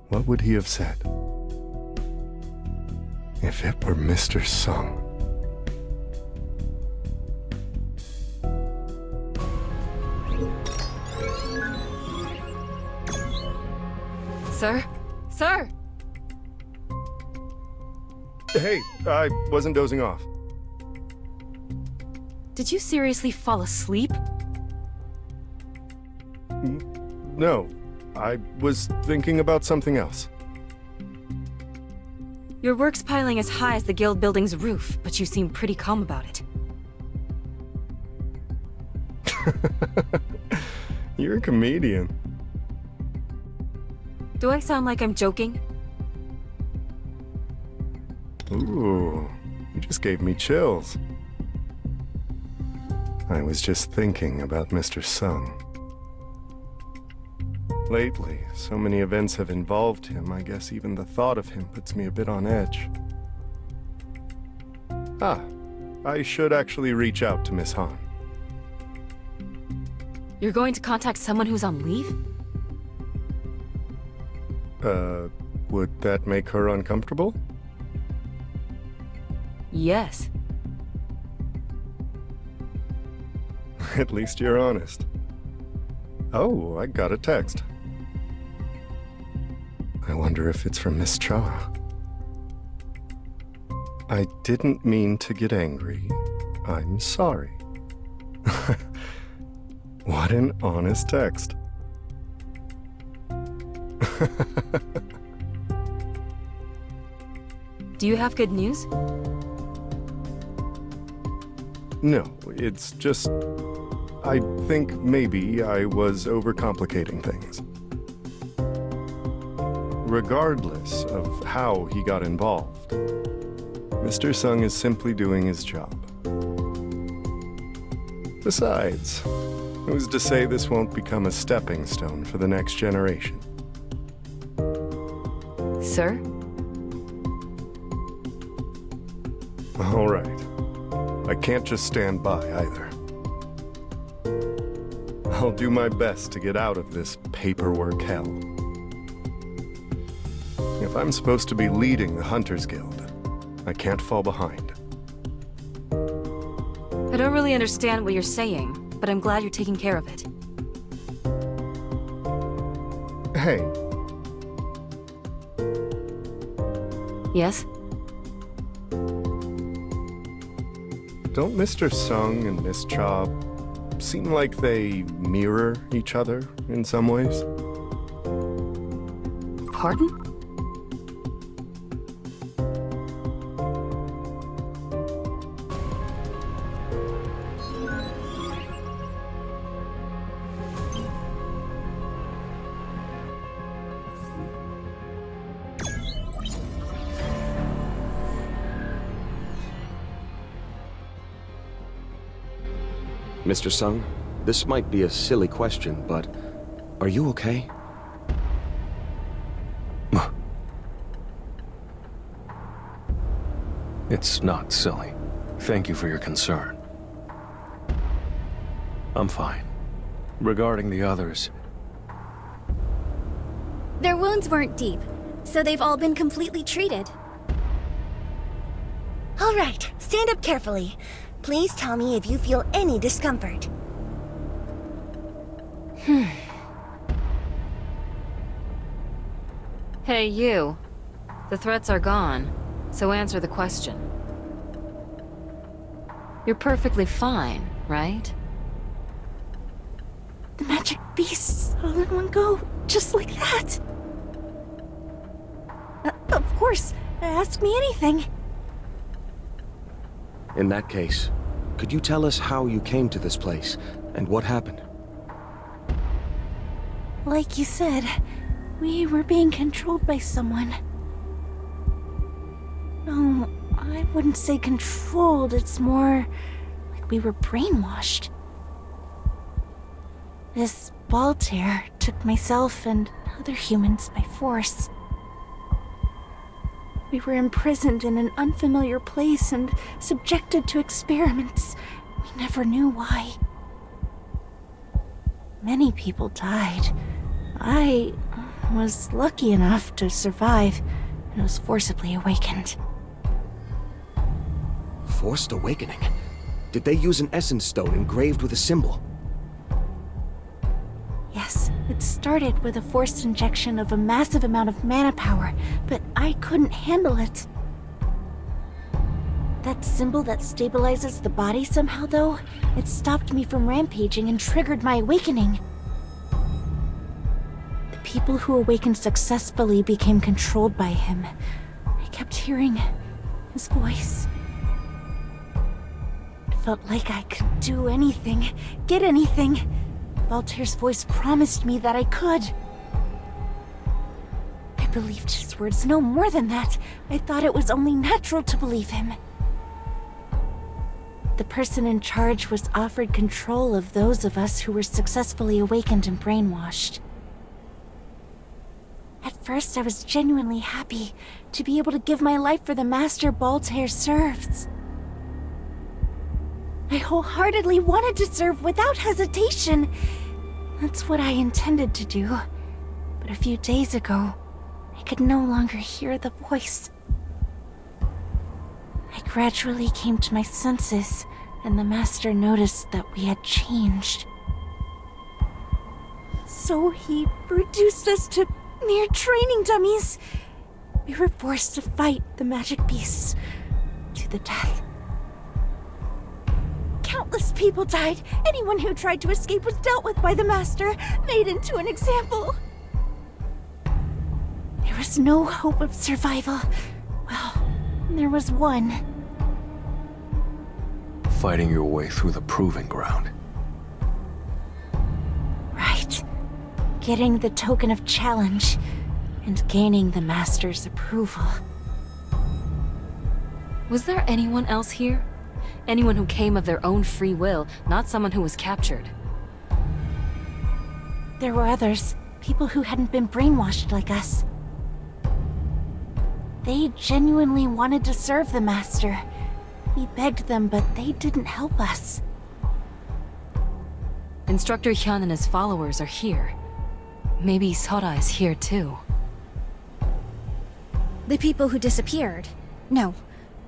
S9: what would he have said? If it were Mr. Sung.
S2: Sir? Sir!
S9: Hey, I wasn't dozing off.
S2: Did you seriously fall asleep?
S9: No, I was thinking about something else.
S2: Your work's piling as high as the guild building's roof, but you seem pretty calm about it.
S9: You're a comedian.
S2: Do I sound like I'm joking?
S9: Ooh, you just gave me chills. I was just thinking about Mr. Sung. Lately, so many events have involved him, I guess even the thought of him puts me a bit on edge. Ah, I should actually reach out to Miss Han.
S2: You're going to contact someone who's on leave?
S9: Would that make her uncomfortable?
S2: Yes.
S9: At least you're honest. Oh, I got a text. I wonder if it's from Miss Cha. I didn't mean to get angry. I'm sorry. What an honest text.
S2: Do you have good news?
S9: No, it's just... I think maybe I was overcomplicating things. Regardless of how he got involved, Mr. Sung is simply doing his job. Besides, who's to say this won't become a stepping stone for the next generation?
S2: Sir?
S9: All right. I can't just stand by either. I'll do my best to get out of this paperwork hell. If I'm supposed to be leading the Hunters Guild, I can't fall behind.
S2: I don't really understand what you're saying, but I'm glad you're taking care of it.
S9: Hey.
S2: Yes?
S9: Don't Mr. Sung and Miss Cha seem like they mirror each other in some ways?
S2: Pardon?
S5: Mr. Sung, this might be a silly question, but are you okay?
S1: It's not silly. Thank you for your concern. I'm fine. Regarding the others,
S10: Their wounds weren't deep, so they've all been completely treated.
S4: All right, stand up carefully. Please tell me if you feel any discomfort.
S2: Hey, you. The threats are gone, so answer the question. You're perfectly fine, right?
S7: The magic beasts all in one go, just like that. Of course, ask me anything.
S5: In that case, could you tell us how you came to this place, and what happened?
S7: Like you said, we were being controlled by someone. No, I wouldn't say controlled, it's more like we were brainwashed. This Baltair took myself and other humans by force. We were imprisoned in an unfamiliar place and subjected to experiments. We never knew why. Many people died. I was lucky enough to survive and was forcibly awakened.
S5: Forced awakening? Did they use an essence stone engraved with a symbol?
S7: Yes, it started with a forced injection of a massive amount of mana power, but I couldn't handle it. That symbol that stabilizes the body somehow, though, it stopped me from rampaging and triggered my awakening. The people who awakened successfully became controlled by him. I kept hearing his voice. It felt like I could do anything, get anything. Baltair's voice promised me that I could. I believed his words, no more than that. I thought it was only natural to believe him. The person in charge was offered control of those of us who were successfully awakened and brainwashed. At first, I was genuinely happy to be able to give my life for the master Baltair serves. I wholeheartedly wanted to serve without hesitation. That's what I intended to do. But a few days ago, I could no longer hear the voice. I gradually came to my senses and the Master noticed that we had changed. So he reduced us to mere training dummies. We were forced to fight the magic beasts to the death. Countless people died. Anyone who tried to escape was dealt with by the Master, made into an example. There was no hope of survival. Well, there was one.
S1: Fighting your way through the proving ground.
S7: Right. Getting the token of challenge and gaining the Master's approval.
S2: Was there anyone else here? Anyone who came of their own free will, not someone who was captured?
S7: There were others, people who hadn't been brainwashed like us. They genuinely wanted to serve the Master. We begged them, but they didn't help us.
S2: Instructor Hyun and his followers are here. Maybe Sora is here too.
S10: The people who disappeared. No,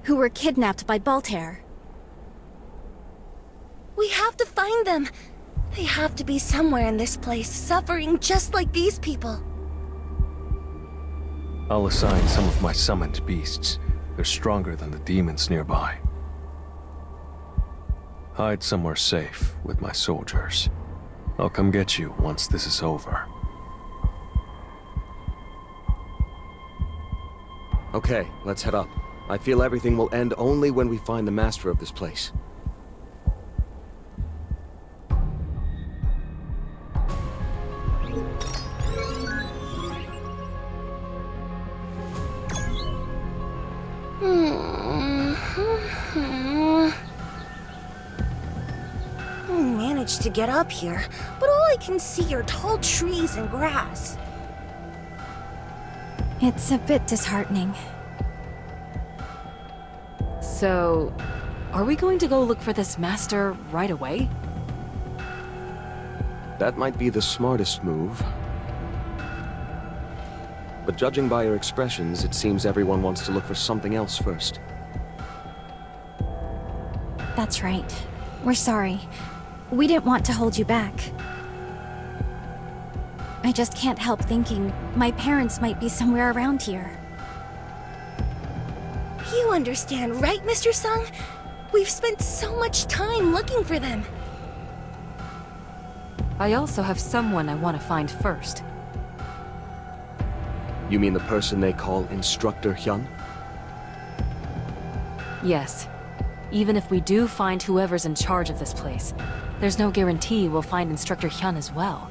S10: who were kidnapped by Baltair.
S4: We have to find them. They have to be somewhere in this place, suffering just like these people.
S1: I'll assign some of my summoned beasts. They're stronger than the demons nearby. Hide somewhere safe with my soldiers. I'll come get you once this is over.
S5: Okay, let's head up. I feel everything will end only when we find the master of this place.
S4: I managed to get up here, but all I can see are tall trees and grass.
S10: It's a bit disheartening.
S2: So, are we going to go look for this master right away?
S5: That might be the smartest move. But judging by your expressions, it seems everyone wants to look for something else first.
S10: That's right. We're sorry. We didn't want to hold you back. I just can't help thinking my parents might be somewhere around here.
S4: You understand, right, Mr. Sung? We've spent so much time looking for them.
S2: I also have someone I want to find first.
S5: You mean the person they call Instructor Hyun?
S2: Yes. Even if we do find whoever's in charge of this place, there's no guarantee we'll find Instructor Hyun as well.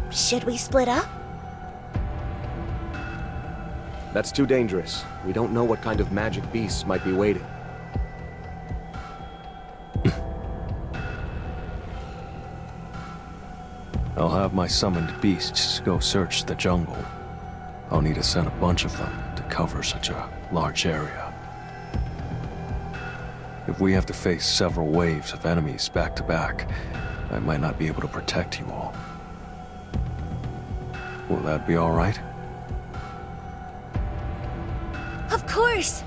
S4: Should we split up?
S5: That's too dangerous. We don't know what kind of magic beasts might be waiting.
S1: I'll have my summoned beasts go search the jungle. I'll need to send a bunch of them to cover such a large area. If we have to face several waves of enemies back to back, I might not be able to protect you all. Will that be all right?
S4: Of course!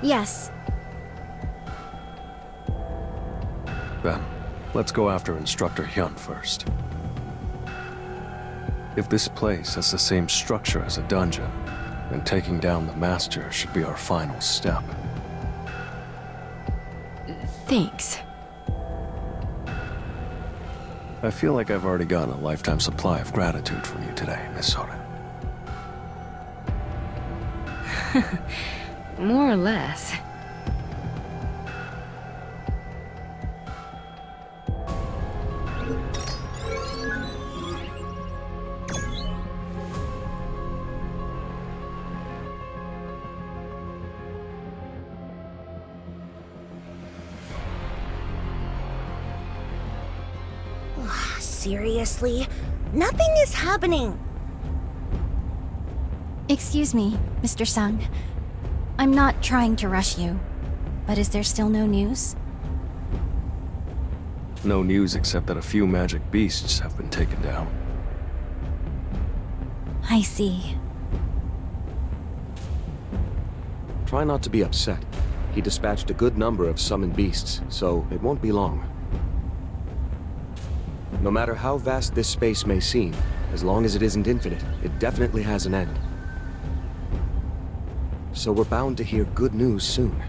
S10: Yes.
S1: Then, let's go after Instructor Hyun first. If this place has the same structure as a dungeon, then taking down the Master should be our final step.
S2: Thanks.
S1: I feel like I've already gotten a lifetime supply of gratitude from you today, Miss Soda.
S2: More or less.
S4: Seriously? Nothing is happening.
S10: Excuse me, Mr. Sung. I'm not trying to rush you, but is there still no news?
S1: No news except that a few magic beasts have been taken down.
S10: I see.
S5: Try not to be upset. He dispatched a good number of summoned beasts, so it won't be long. No matter how vast this space may seem, as long as it isn't infinite, it definitely has an end. So we're bound to hear good news soon.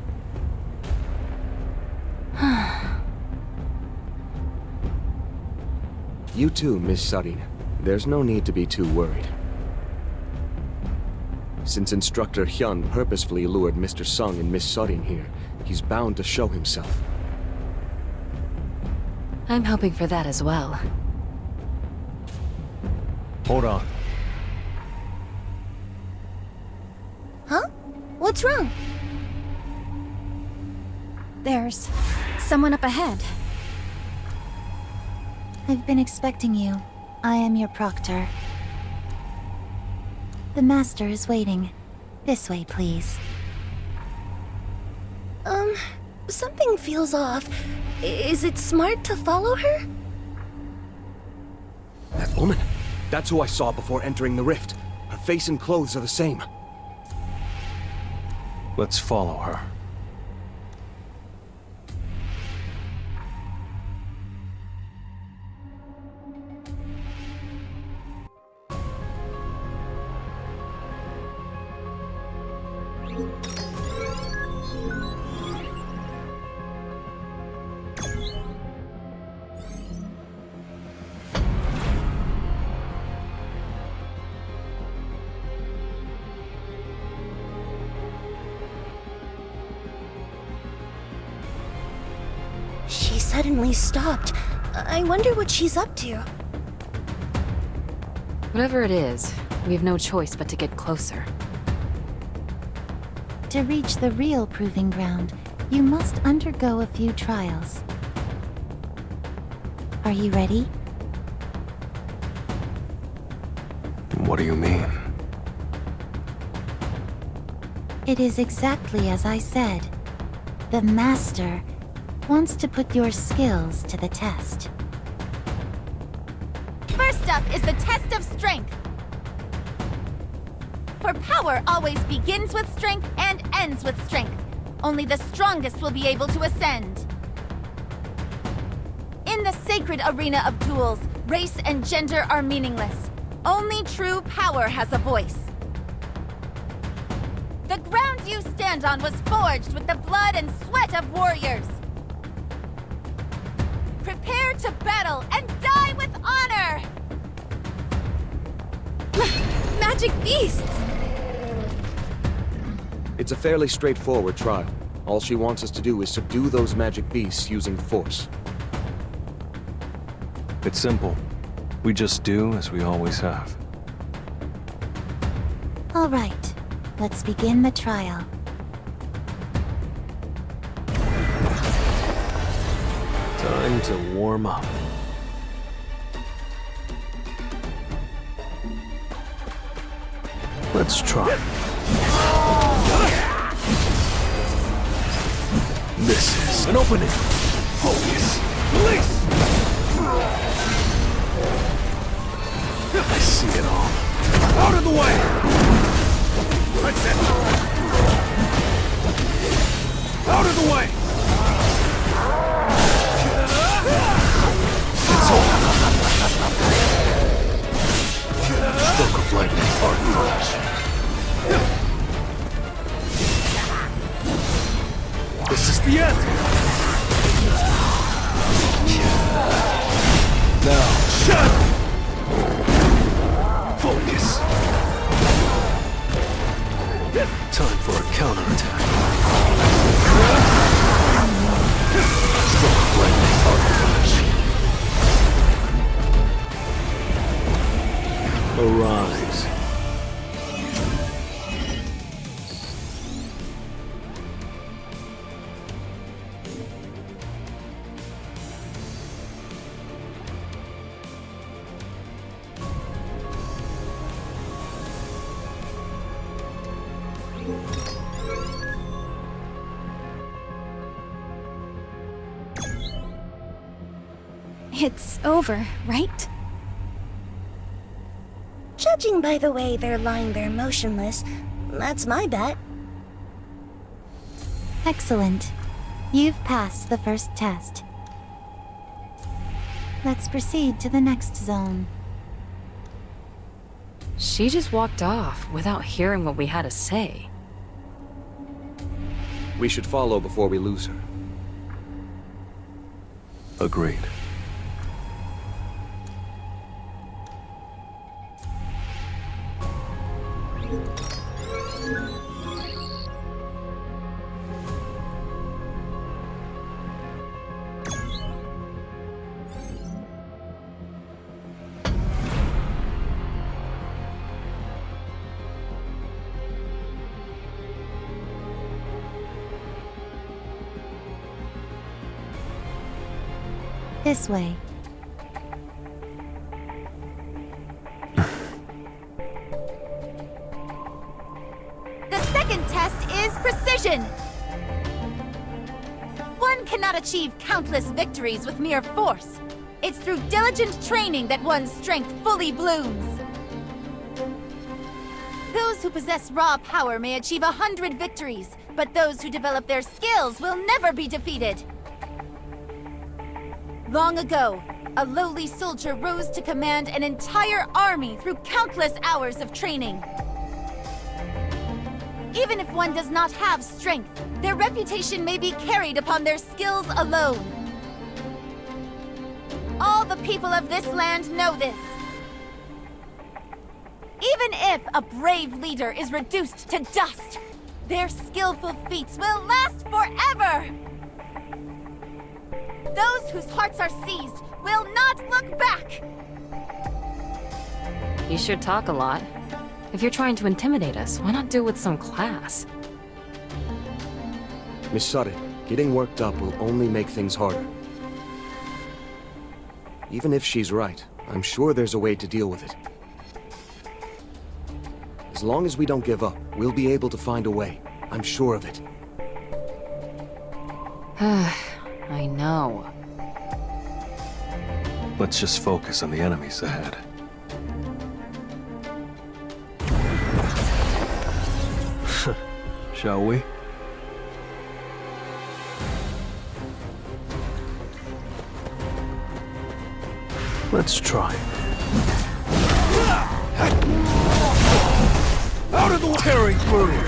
S5: You too, Miss Sarin. There's no need to be too worried. Since Instructor Hyun purposefully lured Mr. Sung and Miss Sarin here, he's bound to show himself.
S2: I'm hoping for that as well.
S1: Hold on.
S4: Huh? What's wrong?
S10: There's someone up ahead.
S7: I've been expecting you. I am your proctor. The master is waiting. This way, please.
S4: Something feels off. Is it smart to follow her?
S5: That woman? That's who I saw before entering the rift. Her face and clothes are the same.
S1: Let's follow her.
S4: She suddenly stopped. I wonder what she's up to.
S2: Whatever it is, we have no choice but to get closer.
S7: To reach the real proving ground, you must undergo a few trials. Are you ready?
S1: What do you mean?
S7: It is exactly as I said. The Master wants to put your skills to the test.
S11: First up is the test of strength. For power always begins with strength and ends with strength. Only the strongest will be able to ascend. In the sacred arena of duels, race and gender are meaningless. Only true power has a voice. The ground you stand on was forged with the blood and sweat of warriors. Prepare to battle and die with honor!
S10: Magic beasts!
S5: It's a fairly straightforward trial. All she wants us to do is subdue those magic beasts using force.
S1: It's simple. We just do as we always have.
S7: All right, let's begin the trial.
S1: Time to warm up. Let's try. This is an opening. Focus. Release. I see it all. Out of the way. That's it. Out of the way. It's over. Stroke of lightning, art flash. This is the end. Now, shut. Focus. Time for a counterattack. Stroke of lightning, art flash. Arise.
S10: It's over, right?
S4: Judging by the way they're lying there motionless, that's my bet.
S7: Excellent. You've passed the first test. Let's proceed to the next zone.
S2: She just walked off without hearing what we had to say.
S5: We should follow before we lose her.
S1: Agreed.
S7: This way.
S11: The second test is precision. One cannot achieve countless victories with mere force. It's through diligent training that one's strength fully blooms. Those who possess raw power may achieve 100 victories, but those who develop their skills will never be defeated. Long ago, a lowly soldier rose to command an entire army through countless hours of training. Even if one does not have strength, their reputation may be carried upon their skills alone. All the people of this land know this. Even if a brave leader is reduced to dust, their skillful feats will last forever! Those whose hearts are seized will not look back!
S2: You sure talk a lot. If you're trying to intimidate us, why not do it with some class?
S5: Miss Sudden, getting worked up will only make things harder. Even if she's right, I'm sure there's a way to deal with it. As long as we don't give up, we'll be able to find a way. I'm sure of it.
S2: I know.
S1: Let's just focus on the enemies ahead. Shall we? Let's try. Out of the way! Tearing through!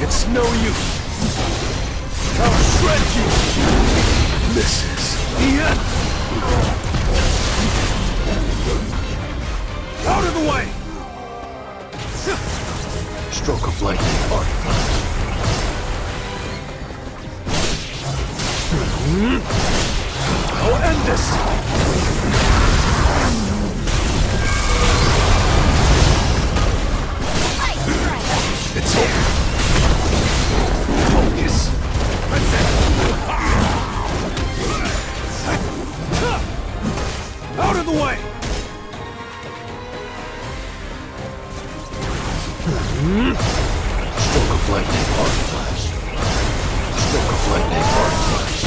S1: It's no use! I'll shred you! Misses. The end! Out of the way! Stroke of lightning, arc flash. I'll end this! It's over! Focus! That's it! Out of the way! Stroke of lightning, arc flash. Stroke of lightning, arc flash.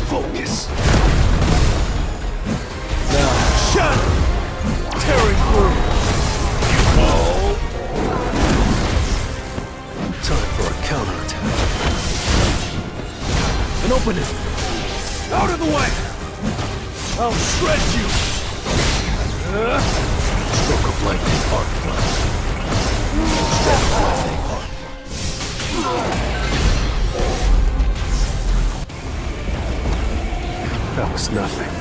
S1: Focus. Now, shatter! Tearing through. Oh. Time for a counterattack. An opening. Out of the way! I'll shred you! Stroke of lightning, arc flash. Stroke of lightning, arc flash. That was nothing.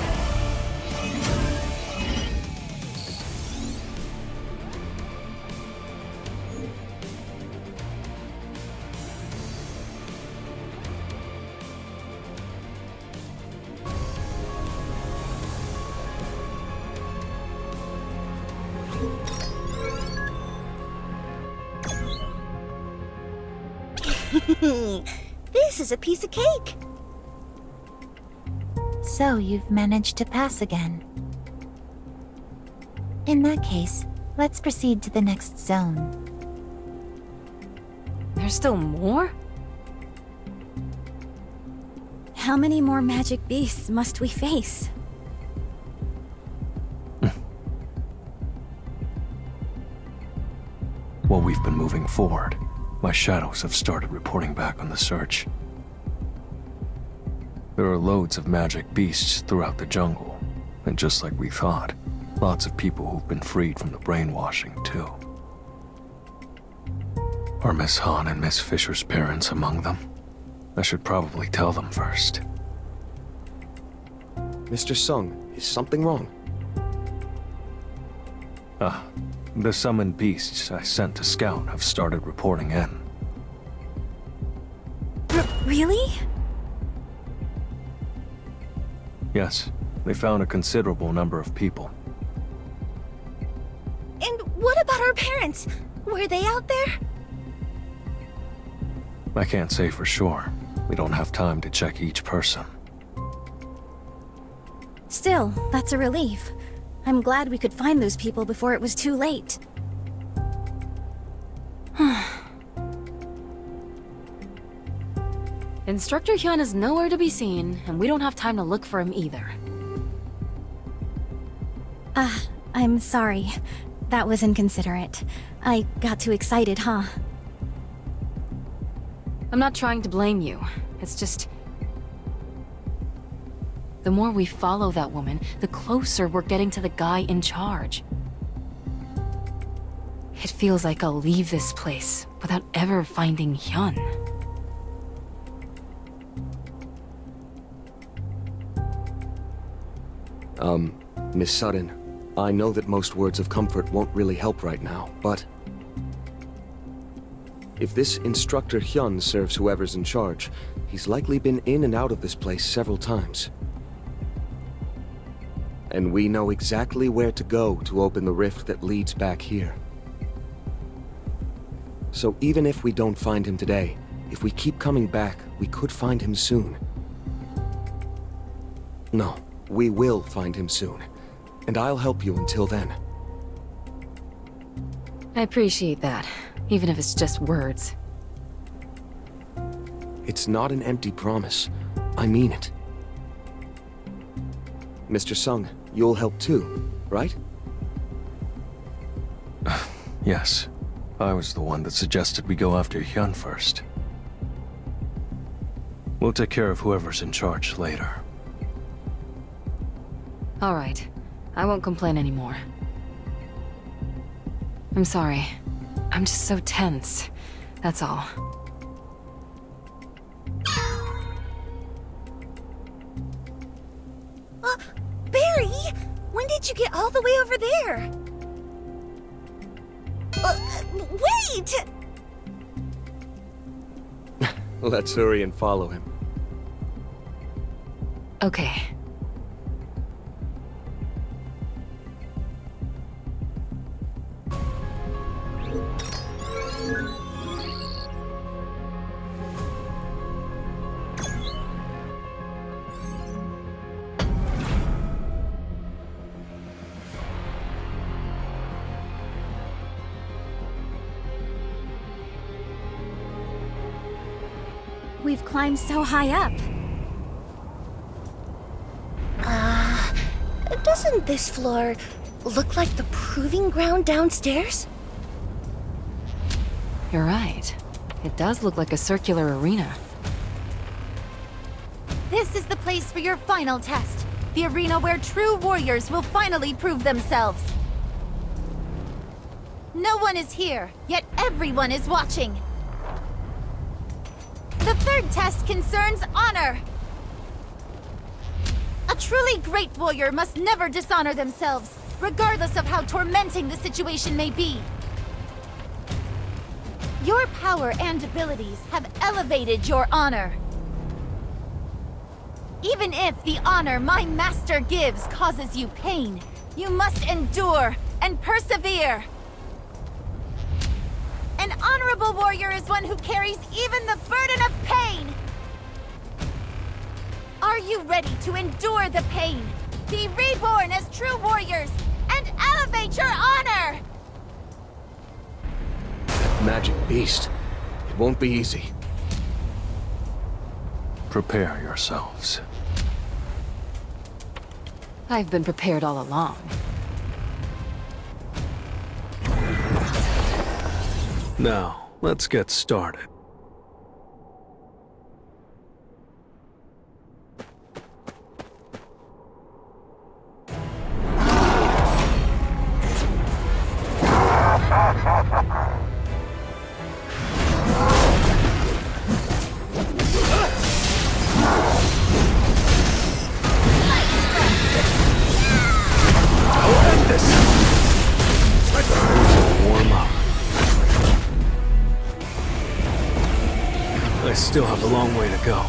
S4: This is a piece of cake.
S7: So you've managed to pass again. In that case, let's proceed to the next zone.
S2: There's still more?
S10: How many more magic beasts must we face?
S1: Well, we've been moving forward. My shadows have started reporting back on the search. There are loads of magic beasts throughout the jungle, and just like we thought, lots of people who've been freed from the brainwashing, too. Are Miss Han and Miss Fisher's parents among them? I should probably tell them first.
S5: Mr. Sung, is something wrong?
S1: The summoned beasts I sent to scout have started reporting in.
S10: Really?
S1: Yes, they found a considerable number of people.
S4: And what about our parents? Were they out there?
S1: I can't say for sure. We don't have time to check each person.
S10: Still, that's a relief. I'm glad we could find those people before it was too late.
S2: Instructor Hyun is nowhere to be seen, and we don't have time to look for him either.
S10: I'm sorry. That was inconsiderate. I got too excited, huh?
S2: I'm not trying to blame you. It's just... the more we follow that woman, the closer we're getting to the guy in charge. It feels like I'll leave this place without ever finding Hyun.
S5: Miss Sudden, I know that most words of comfort won't really help right now, but... if this Instructor Hyun serves whoever's in charge, he's likely been in and out of this place several times. And we know exactly where to go to open the rift that leads back here. So even if we don't find him today, if we keep coming back, we could find him soon. No, we will find him soon. And I'll help you until then.
S2: I appreciate that, even if it's just words.
S5: It's not an empty promise. I mean it. Mr. Sung, you'll help too, right?
S1: Yes. I was the one that suggested we go after Hyun first. We'll take care of whoever's in charge later.
S2: All right. I won't complain anymore. I'm sorry. I'm just so tense. That's all.
S4: Barry! When did you get all the way over there? Wait!
S5: Let's hurry and follow him.
S2: Okay.
S10: We've climbed so high up.
S4: Doesn't this floor look like the proving ground downstairs?
S2: You're right. It does look like a circular arena.
S11: This is the place for your final test. The arena where true warriors will finally prove themselves. No one is here, yet everyone is watching. The third test concerns honor. A truly great warrior must never dishonor themselves, regardless of how tormenting the situation may be. Your power and abilities have elevated your honor. Even if the honor my master gives causes you pain, you must endure and persevere. An honorable warrior is one who carries even the burden of pain. Are you ready to endure the pain, be reborn as true warriors, and elevate your honor?
S5: Magic beast. It won't be easy.
S1: Prepare yourselves.
S2: I've been prepared all along.
S1: Now, Let's get started. I still have a long way to go.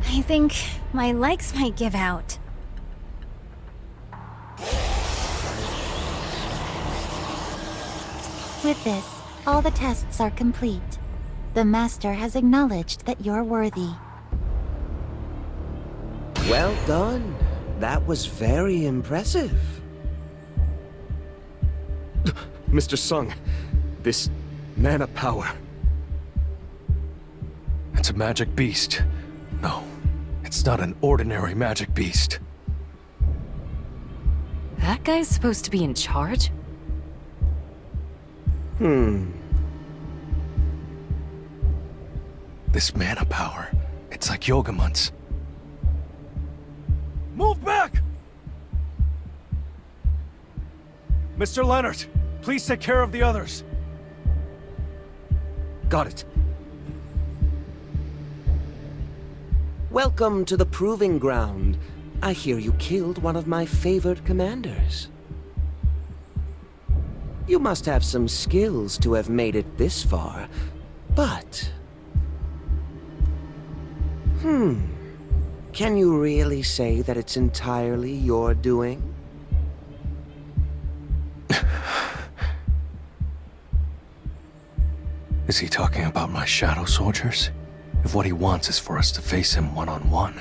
S10: I think my legs might give out.
S7: With this, all the tests are complete. The Master has acknowledged that you're worthy.
S12: Well done. That was very impressive.
S5: Mr. Sung, this mana power.
S1: It's a magic beast. No, it's not an ordinary magic beast.
S2: That guy's supposed to be in charge?
S1: This mana power, it's like Yogamun's.
S3: Move back! Mr. Leonard, please take care of the others.
S5: Got it.
S12: Welcome to the Proving Ground. I hear you killed one of my favored commanders. You must have some skills to have made it this far, but... Can you really say that it's entirely your doing?
S1: Is he talking about my shadow soldiers? If what he wants is for us to face him one-on-one.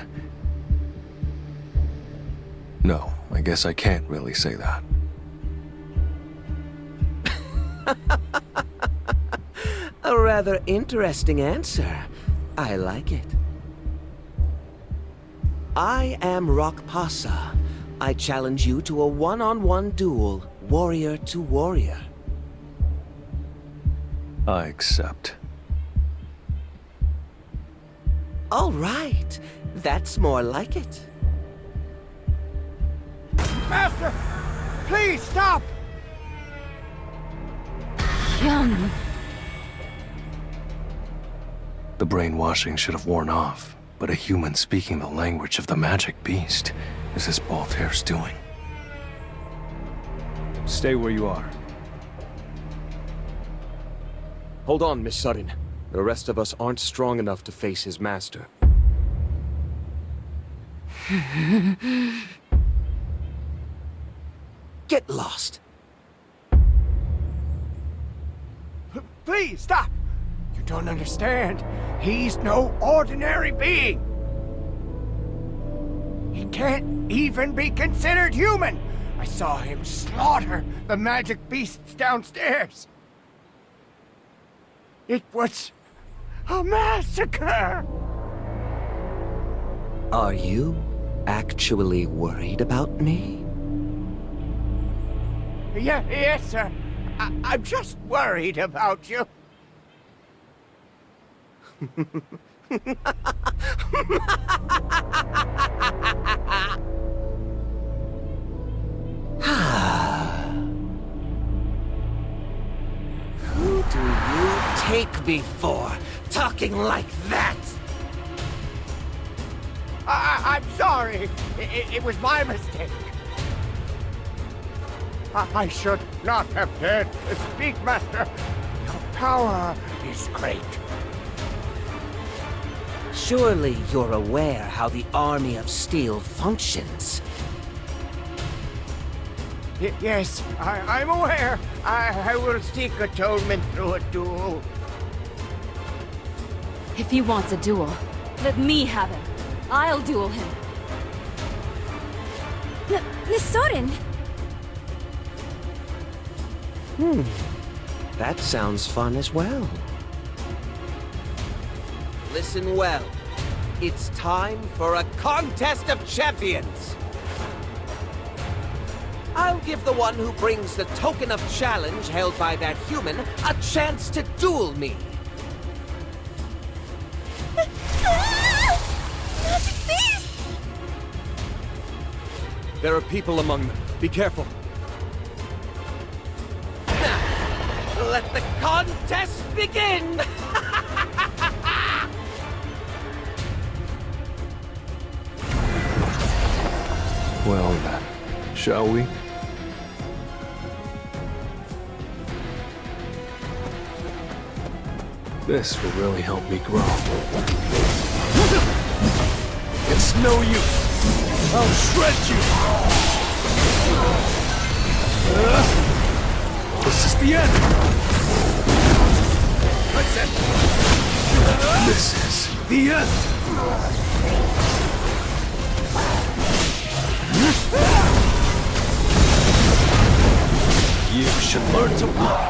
S1: No, I guess I can't really say that.
S12: A rather interesting answer. I like it. I am Rockpasa. I challenge you to a one-on-one duel, warrior to warrior.
S1: I accept.
S12: All right. That's more like it.
S3: Master! Please stop!
S2: Yum.
S1: The brainwashing should have worn off, but a human speaking the language of the magic beast is this Baltair's doing.
S3: Stay where you are.
S5: Hold on, Miss Sudden. The rest of us aren't strong enough to face his master.
S12: Get lost.
S3: Please, stop! You don't understand. He's no ordinary being. He can't even be considered human. I saw him slaughter the magic beasts downstairs. It was a massacre!
S12: Are you actually worried about me?
S3: Yes, sir. I'm just worried about you.
S12: Who do you take me for, talking like that?
S3: I'm sorry. It was my mistake. I should not have dared to speak, Master. Your power is great.
S12: Surely you're aware how the Army of Steel functions.
S3: Yes, I'm aware. I will seek atonement through a duel.
S2: If he wants a duel, let me have him. I'll duel him.
S10: Miss Soren!
S12: That sounds fun as well. Listen well. It's time for a contest of champions! I'll give the one who brings the token of challenge held by that human a chance to duel me.
S10: Magic beasts!
S5: There are people among them. Be careful.
S12: Let the contest begin!
S1: Well then, shall we? This will really help me grow.
S8: It's no use. I'll shred you.
S1: This is the end!
S8: That's it.
S1: This is the end! You should learn to run.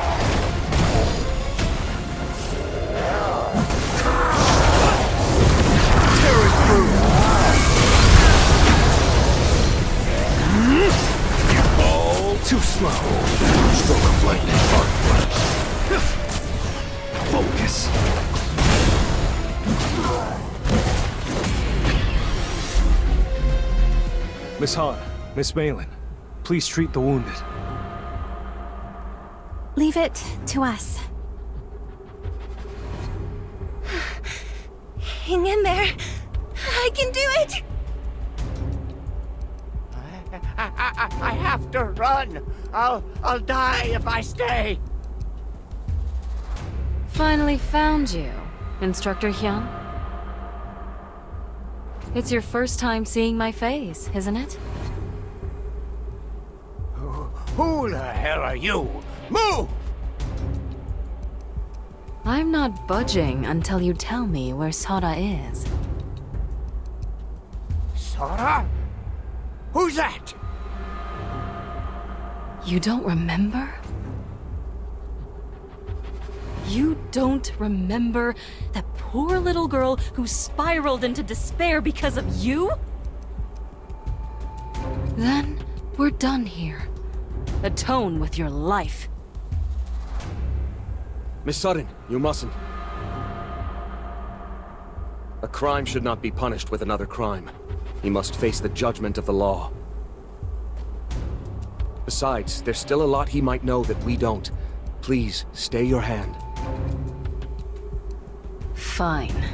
S1: Tear it through! All too slow. Stroke of lightning, arc flash. Focus. Miss Hahn, Miss Malin, please treat the wounded.
S10: Leave it to us.
S4: Hang in there. I can do it!
S3: I have to run. I'll die if I stay.
S2: Finally found you, Instructor Hyun. It's your first time seeing my face, isn't it?
S3: Who the hell are you? Move!
S2: I'm not budging until you tell me where Sora is.
S3: Sora? Who's that?
S2: You don't remember? You don't remember that poor little girl who spiraled into despair because of you? Then we're done here. Atone with your life.
S5: Miss Sudden, you mustn't. A crime should not be punished with another crime. He must face the judgment of the law. Besides, there's still a lot he might know that we don't. Please, stay your hand.
S2: Fine.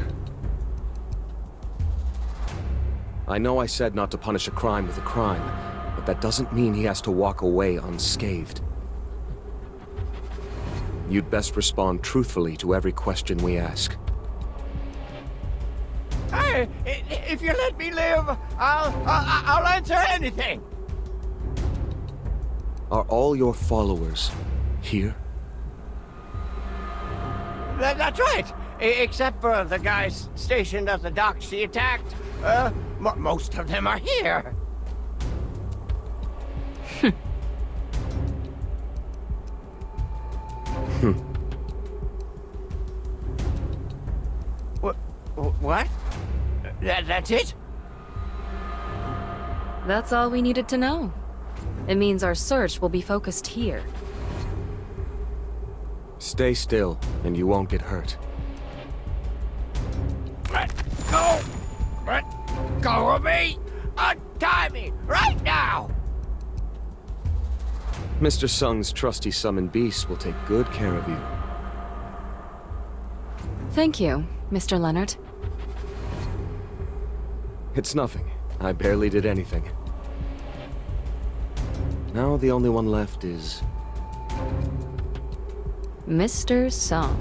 S5: I know I said not to punish a crime with a crime, but that doesn't mean he has to walk away unscathed. You'd best respond truthfully to every question we ask.
S3: Hey, if you let me live, I'll answer anything.
S5: Are all your followers here?
S3: That's right. Except for the guys stationed at the dock she attacked. Most of them are here. What? That's it?
S2: That's all we needed to know. It means our search will be focused here.
S5: Stay still, and you won't get hurt.
S3: Let go! Let go of me! Untie me! Right now!
S5: Mr. Sung's trusty summon beast will take good care of you.
S2: Thank you, Mr. Leonard.
S5: It's nothing. I barely did anything. Now the only one left is...
S2: Mr. Sung.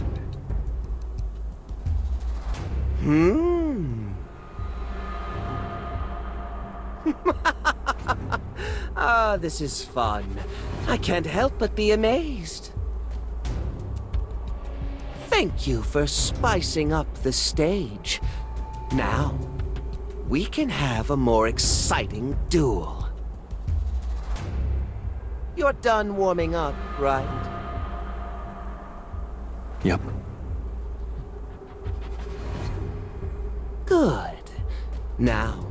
S12: Ah, this is fun. I can't help but be amazed. Thank you for spicing up the stage. Now, we can have a more exciting duel. You're done warming up, right?
S1: Yep.
S12: Good. Now,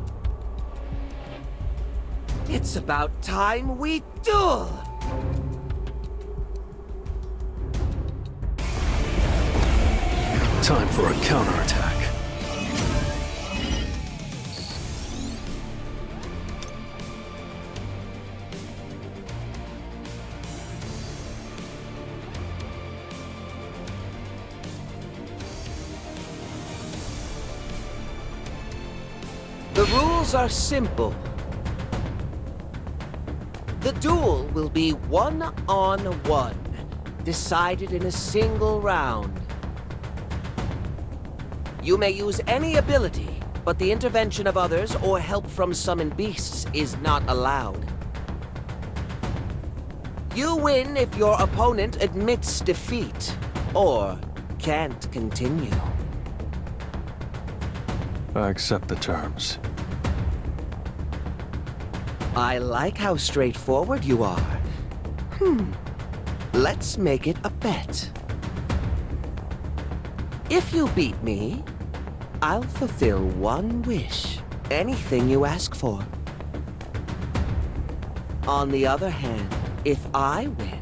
S12: it's about time we duel!
S1: Time for a counterattack.
S12: The rules are simple. The duel will be one-on-one, decided in a single round. You may use any ability, but the intervention of others or help from summoned beasts is not allowed. You win if your opponent admits defeat, or can't continue.
S1: I accept the terms.
S12: I like how straightforward you are. Let's make it a bet. If you beat me, I'll fulfill one wish. Anything you ask for. On the other hand, if I win,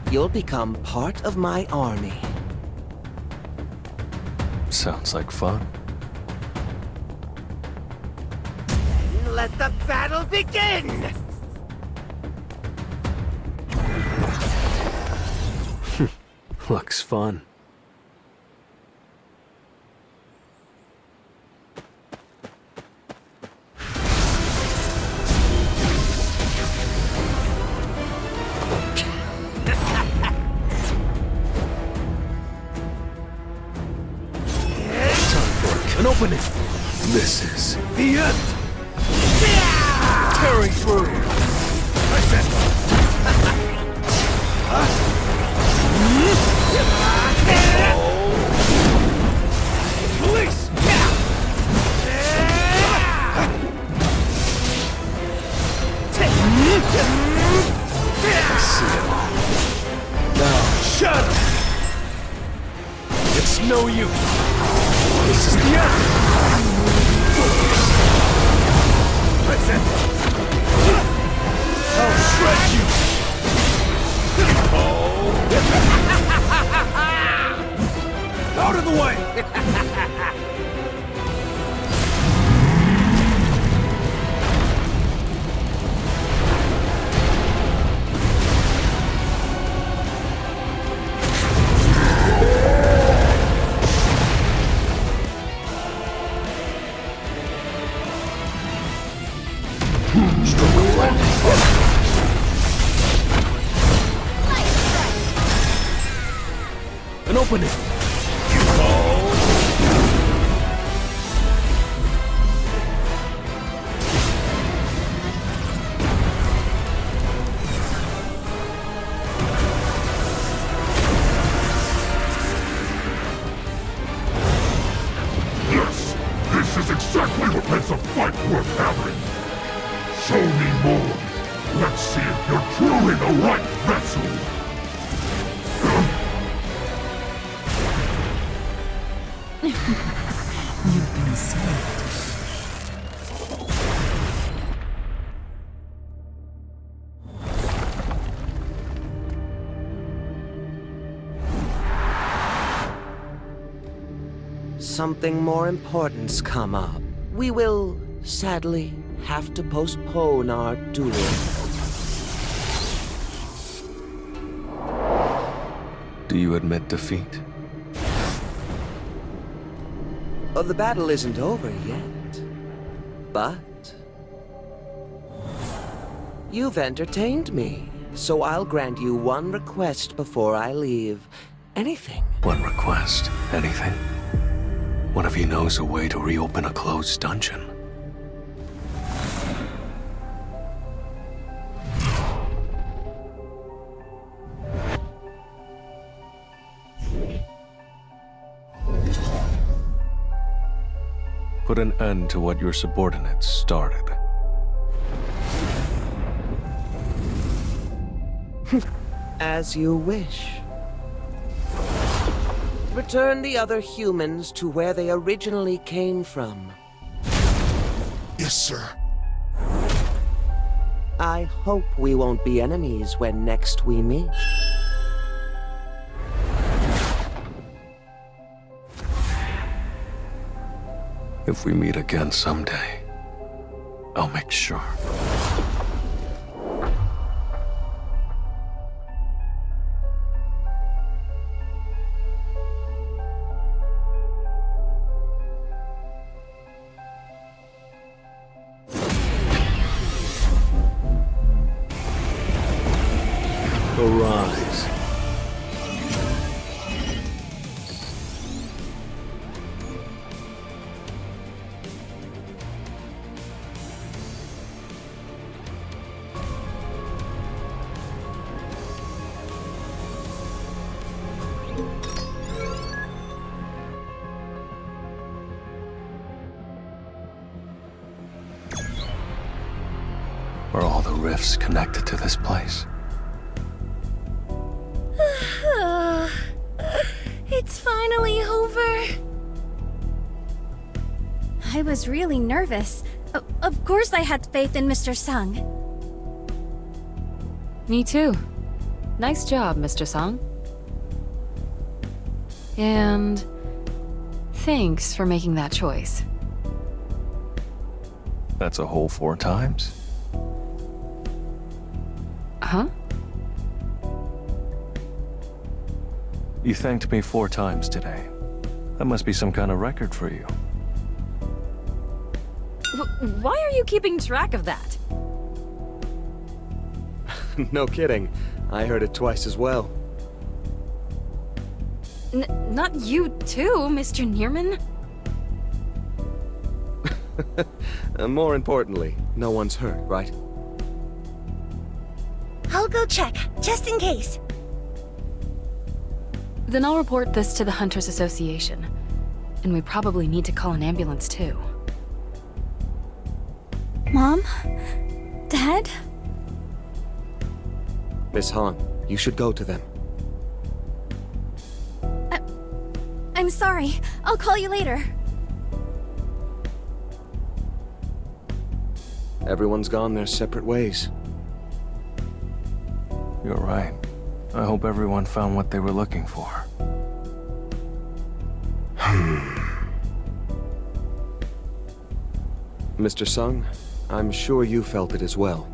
S12: you'll become part of my army.
S1: Sounds like fun.
S12: Let the battle begin!
S1: Looks fun. Time for an opening. This is the end. Tearing through. Police! I see it all. Now, shatter! It's no use. This is the end. Present. I'll shred you! Out of the way! Stroke of lightning. An opening.
S6: Yes, this is exactly what makes a fight worth having. Show me more. Let's see if you're truly the right vessel.
S13: You've been saved.
S12: Something more important's come up. We will, sadly, have to postpone our duel.
S1: Do you admit defeat?
S12: The battle isn't over yet, but you've entertained me, so I'll grant you one request before I leave. Anything.
S1: One request. Anything? One of you knows a way to reopen a closed dungeon. put an end to what your subordinates started.
S12: As you wish. Return the other humans to where they originally came from.
S6: Yes, sir.
S12: I hope we won't be enemies when next we meet.
S1: If we meet again someday, I'll make sure. Arise. Are all the rifts connected to this place?
S7: It's finally over.
S10: I was really nervous. Of course I had faith in Mr. Sung.
S2: Me too. Nice job, Mr. Song. And thanks for making that choice.
S1: That's a whole 4 times?
S2: Huh?
S1: You thanked me 4 times today. That must be some kind of record for you.
S2: Why are you keeping track of that?
S5: No kidding. I heard it twice as well.
S2: Not you too, Mr. Nearman?
S5: More importantly, no one's hurt, right?
S4: I'll go check, just in case.
S2: Then I'll report this to the Hunters Association. And we probably need to call an ambulance too.
S10: Mom? Dad?
S5: Miss Han, you should go to them.
S10: I'm sorry. I'll call you later.
S5: Everyone's gone their separate ways.
S1: You're right. I hope everyone found what they were looking for.
S5: Mr. Sung, I'm sure you felt it as well.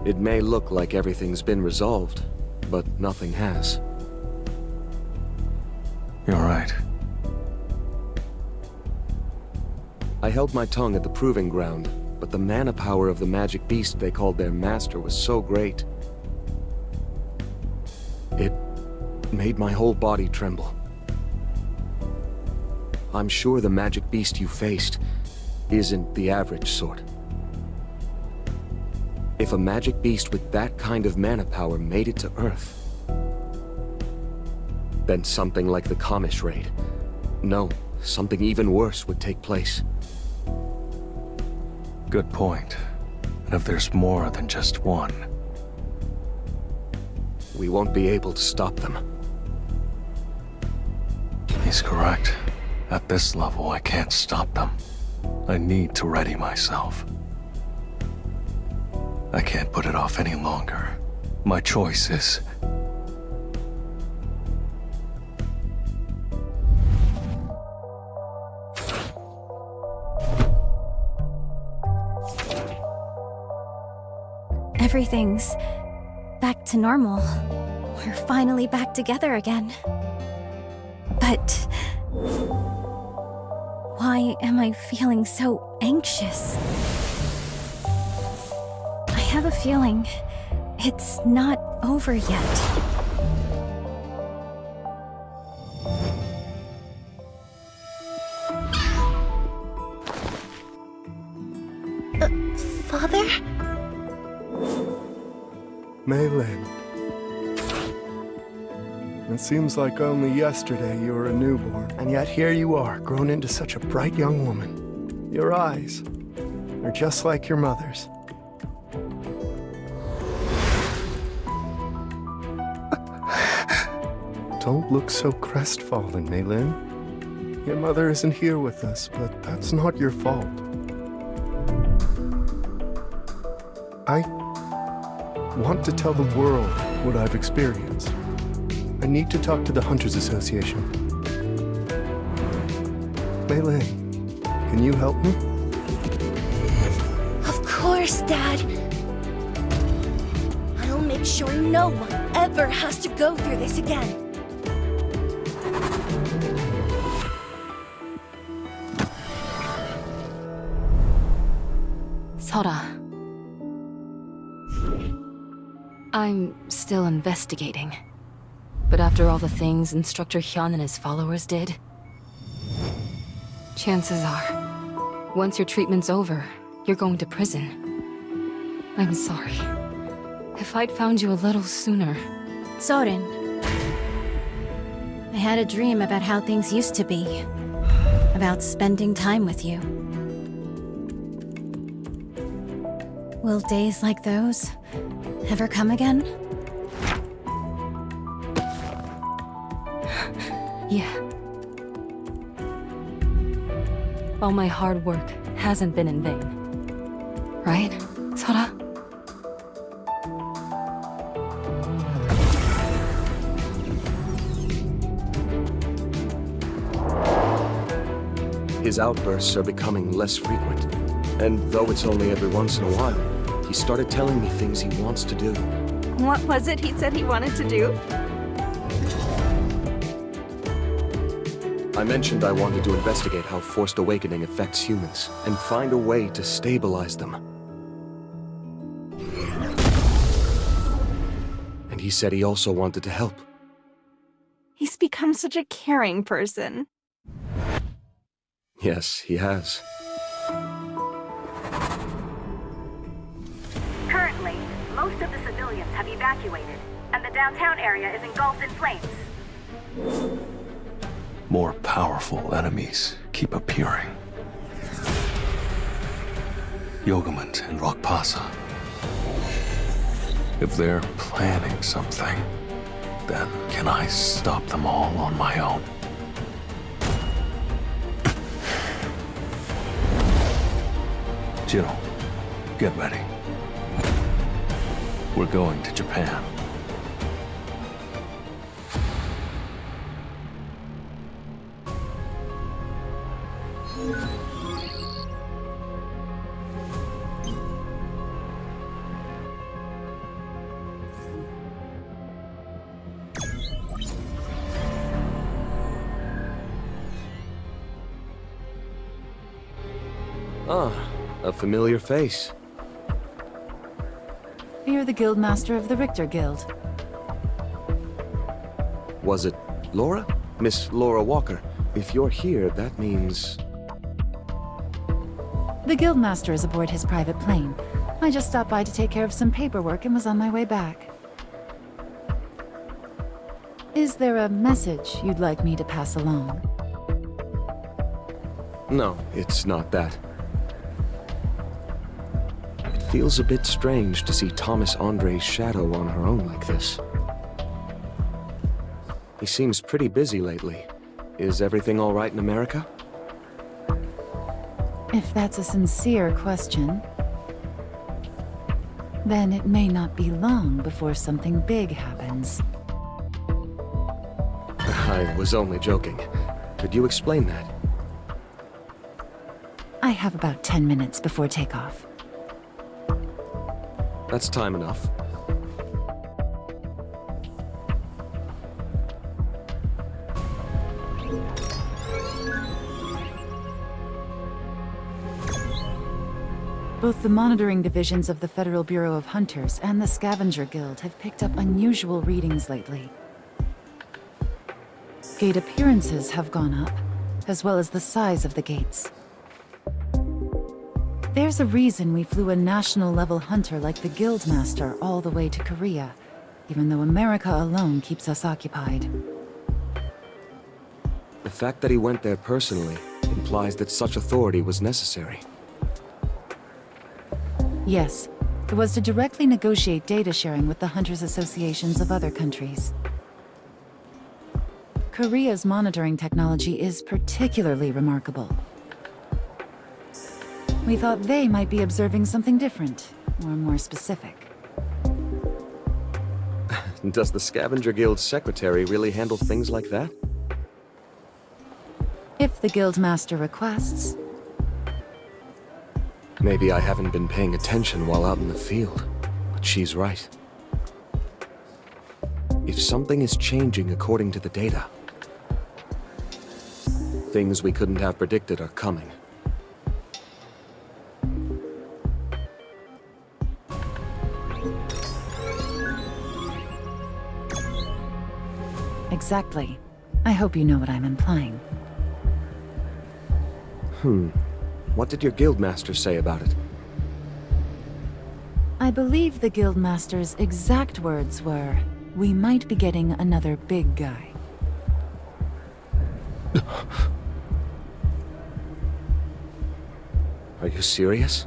S5: It may look like everything's been resolved, but nothing has.
S1: You're right.
S5: I held my tongue at the proving ground, but the mana power of the magic beast they called their master was so great. It made my whole body tremble. I'm sure the magic beast you faced isn't the average sort. If a magic beast with that kind of mana power made it to Earth, then something like the Kamish raid, no, something even worse would take place.
S1: Good point. And if there's more than just one,
S5: we won't be able to stop them.
S1: He's correct. At this level, I can't stop them. I need to ready myself. I can't put it off any longer. My choice is...
S10: Everything's back to normal. We're finally back together again. But why am I feeling so anxious? I have a feeling it's not over yet.
S4: Father?
S9: Meilin. It seems like only yesterday you were a newborn, and yet here you are, grown into such a bright young woman. Your eyes are just like your mother's. Don't look so crestfallen, Maylin. Your mother isn't here with us, but that's not your fault. I want to tell the world what I've experienced. I need to talk to the Hunters Association. Maylin, can you help me?
S4: Of course, Dad. I'll make sure no one ever has to go through this again.
S2: Sora. I'm still investigating. But after all the things Instructor Hyun and his followers did, chances are, once your treatment's over, you're going to prison. I'm sorry. If I'd found you a little sooner...
S7: Soren. I had a dream about how things used to be. About spending time with you. Will days like those ever come again?
S2: Yeah. All my hard work hasn't been in vain. Right, Sora?
S5: His outbursts are becoming less frequent. And though it's only every once in a while, he started telling me things he wants to do.
S7: What was it he said he wanted to do?
S5: I mentioned I wanted to investigate how forced awakening affects humans, and find a way to stabilize them. And he said he also wanted to help.
S7: He's become such a caring person.
S5: Yes, he has.
S14: Currently, most of the civilians have evacuated, and the downtown area is engulfed in flames.
S1: More powerful enemies keep appearing. Yogamant and Rockpasa. If they're planning something, then can I stop them all on my own? Jiro, get ready. We're going to Japan.
S5: Ah, a familiar face.
S13: You're the Guildmaster of the Richter Guild.
S5: Was it Laura? Miss Laura Walker. If you're here, that means...
S13: The Guildmaster is aboard his private plane. I just stopped by to take care of some paperwork and was on my way back. Is there a message you'd like me to pass along?
S5: No, it's not that. It feels a bit strange to see Thomas Andre's shadow on her own like this. He seems pretty busy lately. Is everything all right in America?
S13: If that's a sincere question, then it may not be long before something big happens.
S5: I was only joking. Could you explain that?
S13: I have about 10 minutes before takeoff.
S5: That's time enough.
S13: Both the monitoring divisions of the Federal Bureau of Hunters and the Scavenger Guild have picked up unusual readings lately. Gate appearances have gone up, as well as the size of the gates. There's a reason we flew a national-level hunter like the Guildmaster all the way to Korea. even though America alone keeps us occupied.
S5: The fact that he went there personally implies that such authority was necessary.
S13: Yes, it was to directly negotiate data sharing with the Hunters Associations of other countries. Korea's monitoring technology is particularly remarkable. We thought they might be observing something different, or more specific.
S5: Does the Scavenger Guild's secretary really handle things like that?
S13: If the Guildmaster requests.
S5: Maybe I haven't been paying attention while out in the field, but she's right. If something is changing according to the data, things we couldn't have predicted are coming.
S13: Exactly. I hope you know what I'm implying.
S5: What did your guildmaster say about it?
S13: I believe the Guildmaster's exact words were, "We might be getting another big guy."
S5: Are you serious?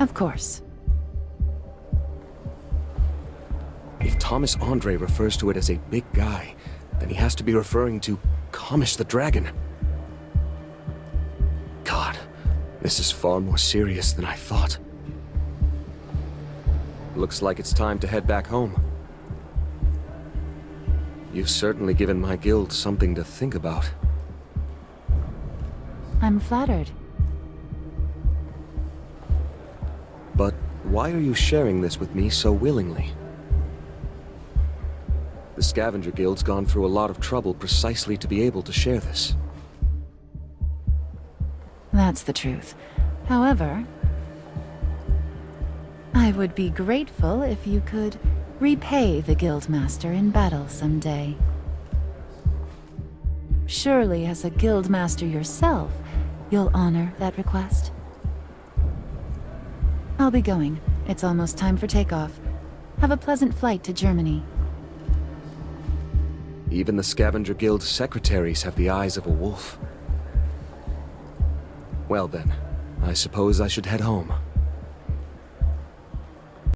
S13: Of course.
S5: If Thomas Andre refers to it as a big guy, then he has to be referring to Kamish the Dragon. God, this is far more serious than I thought. Looks like it's time to head back home. You've certainly given my guild something to think about.
S13: I'm flattered.
S5: But why are you sharing this with me so willingly? The Scavenger Guild's gone through a lot of trouble precisely to be able to share this.
S13: That's the truth. However, I would be grateful if you could repay the Guildmaster in battle someday. Surely, as a Guildmaster yourself, you'll honor that request. I'll be going. It's almost time for takeoff. Have a pleasant flight to Germany.
S5: Even the Scavenger Guild secretaries have the eyes of a wolf. Well then, I suppose I should head home.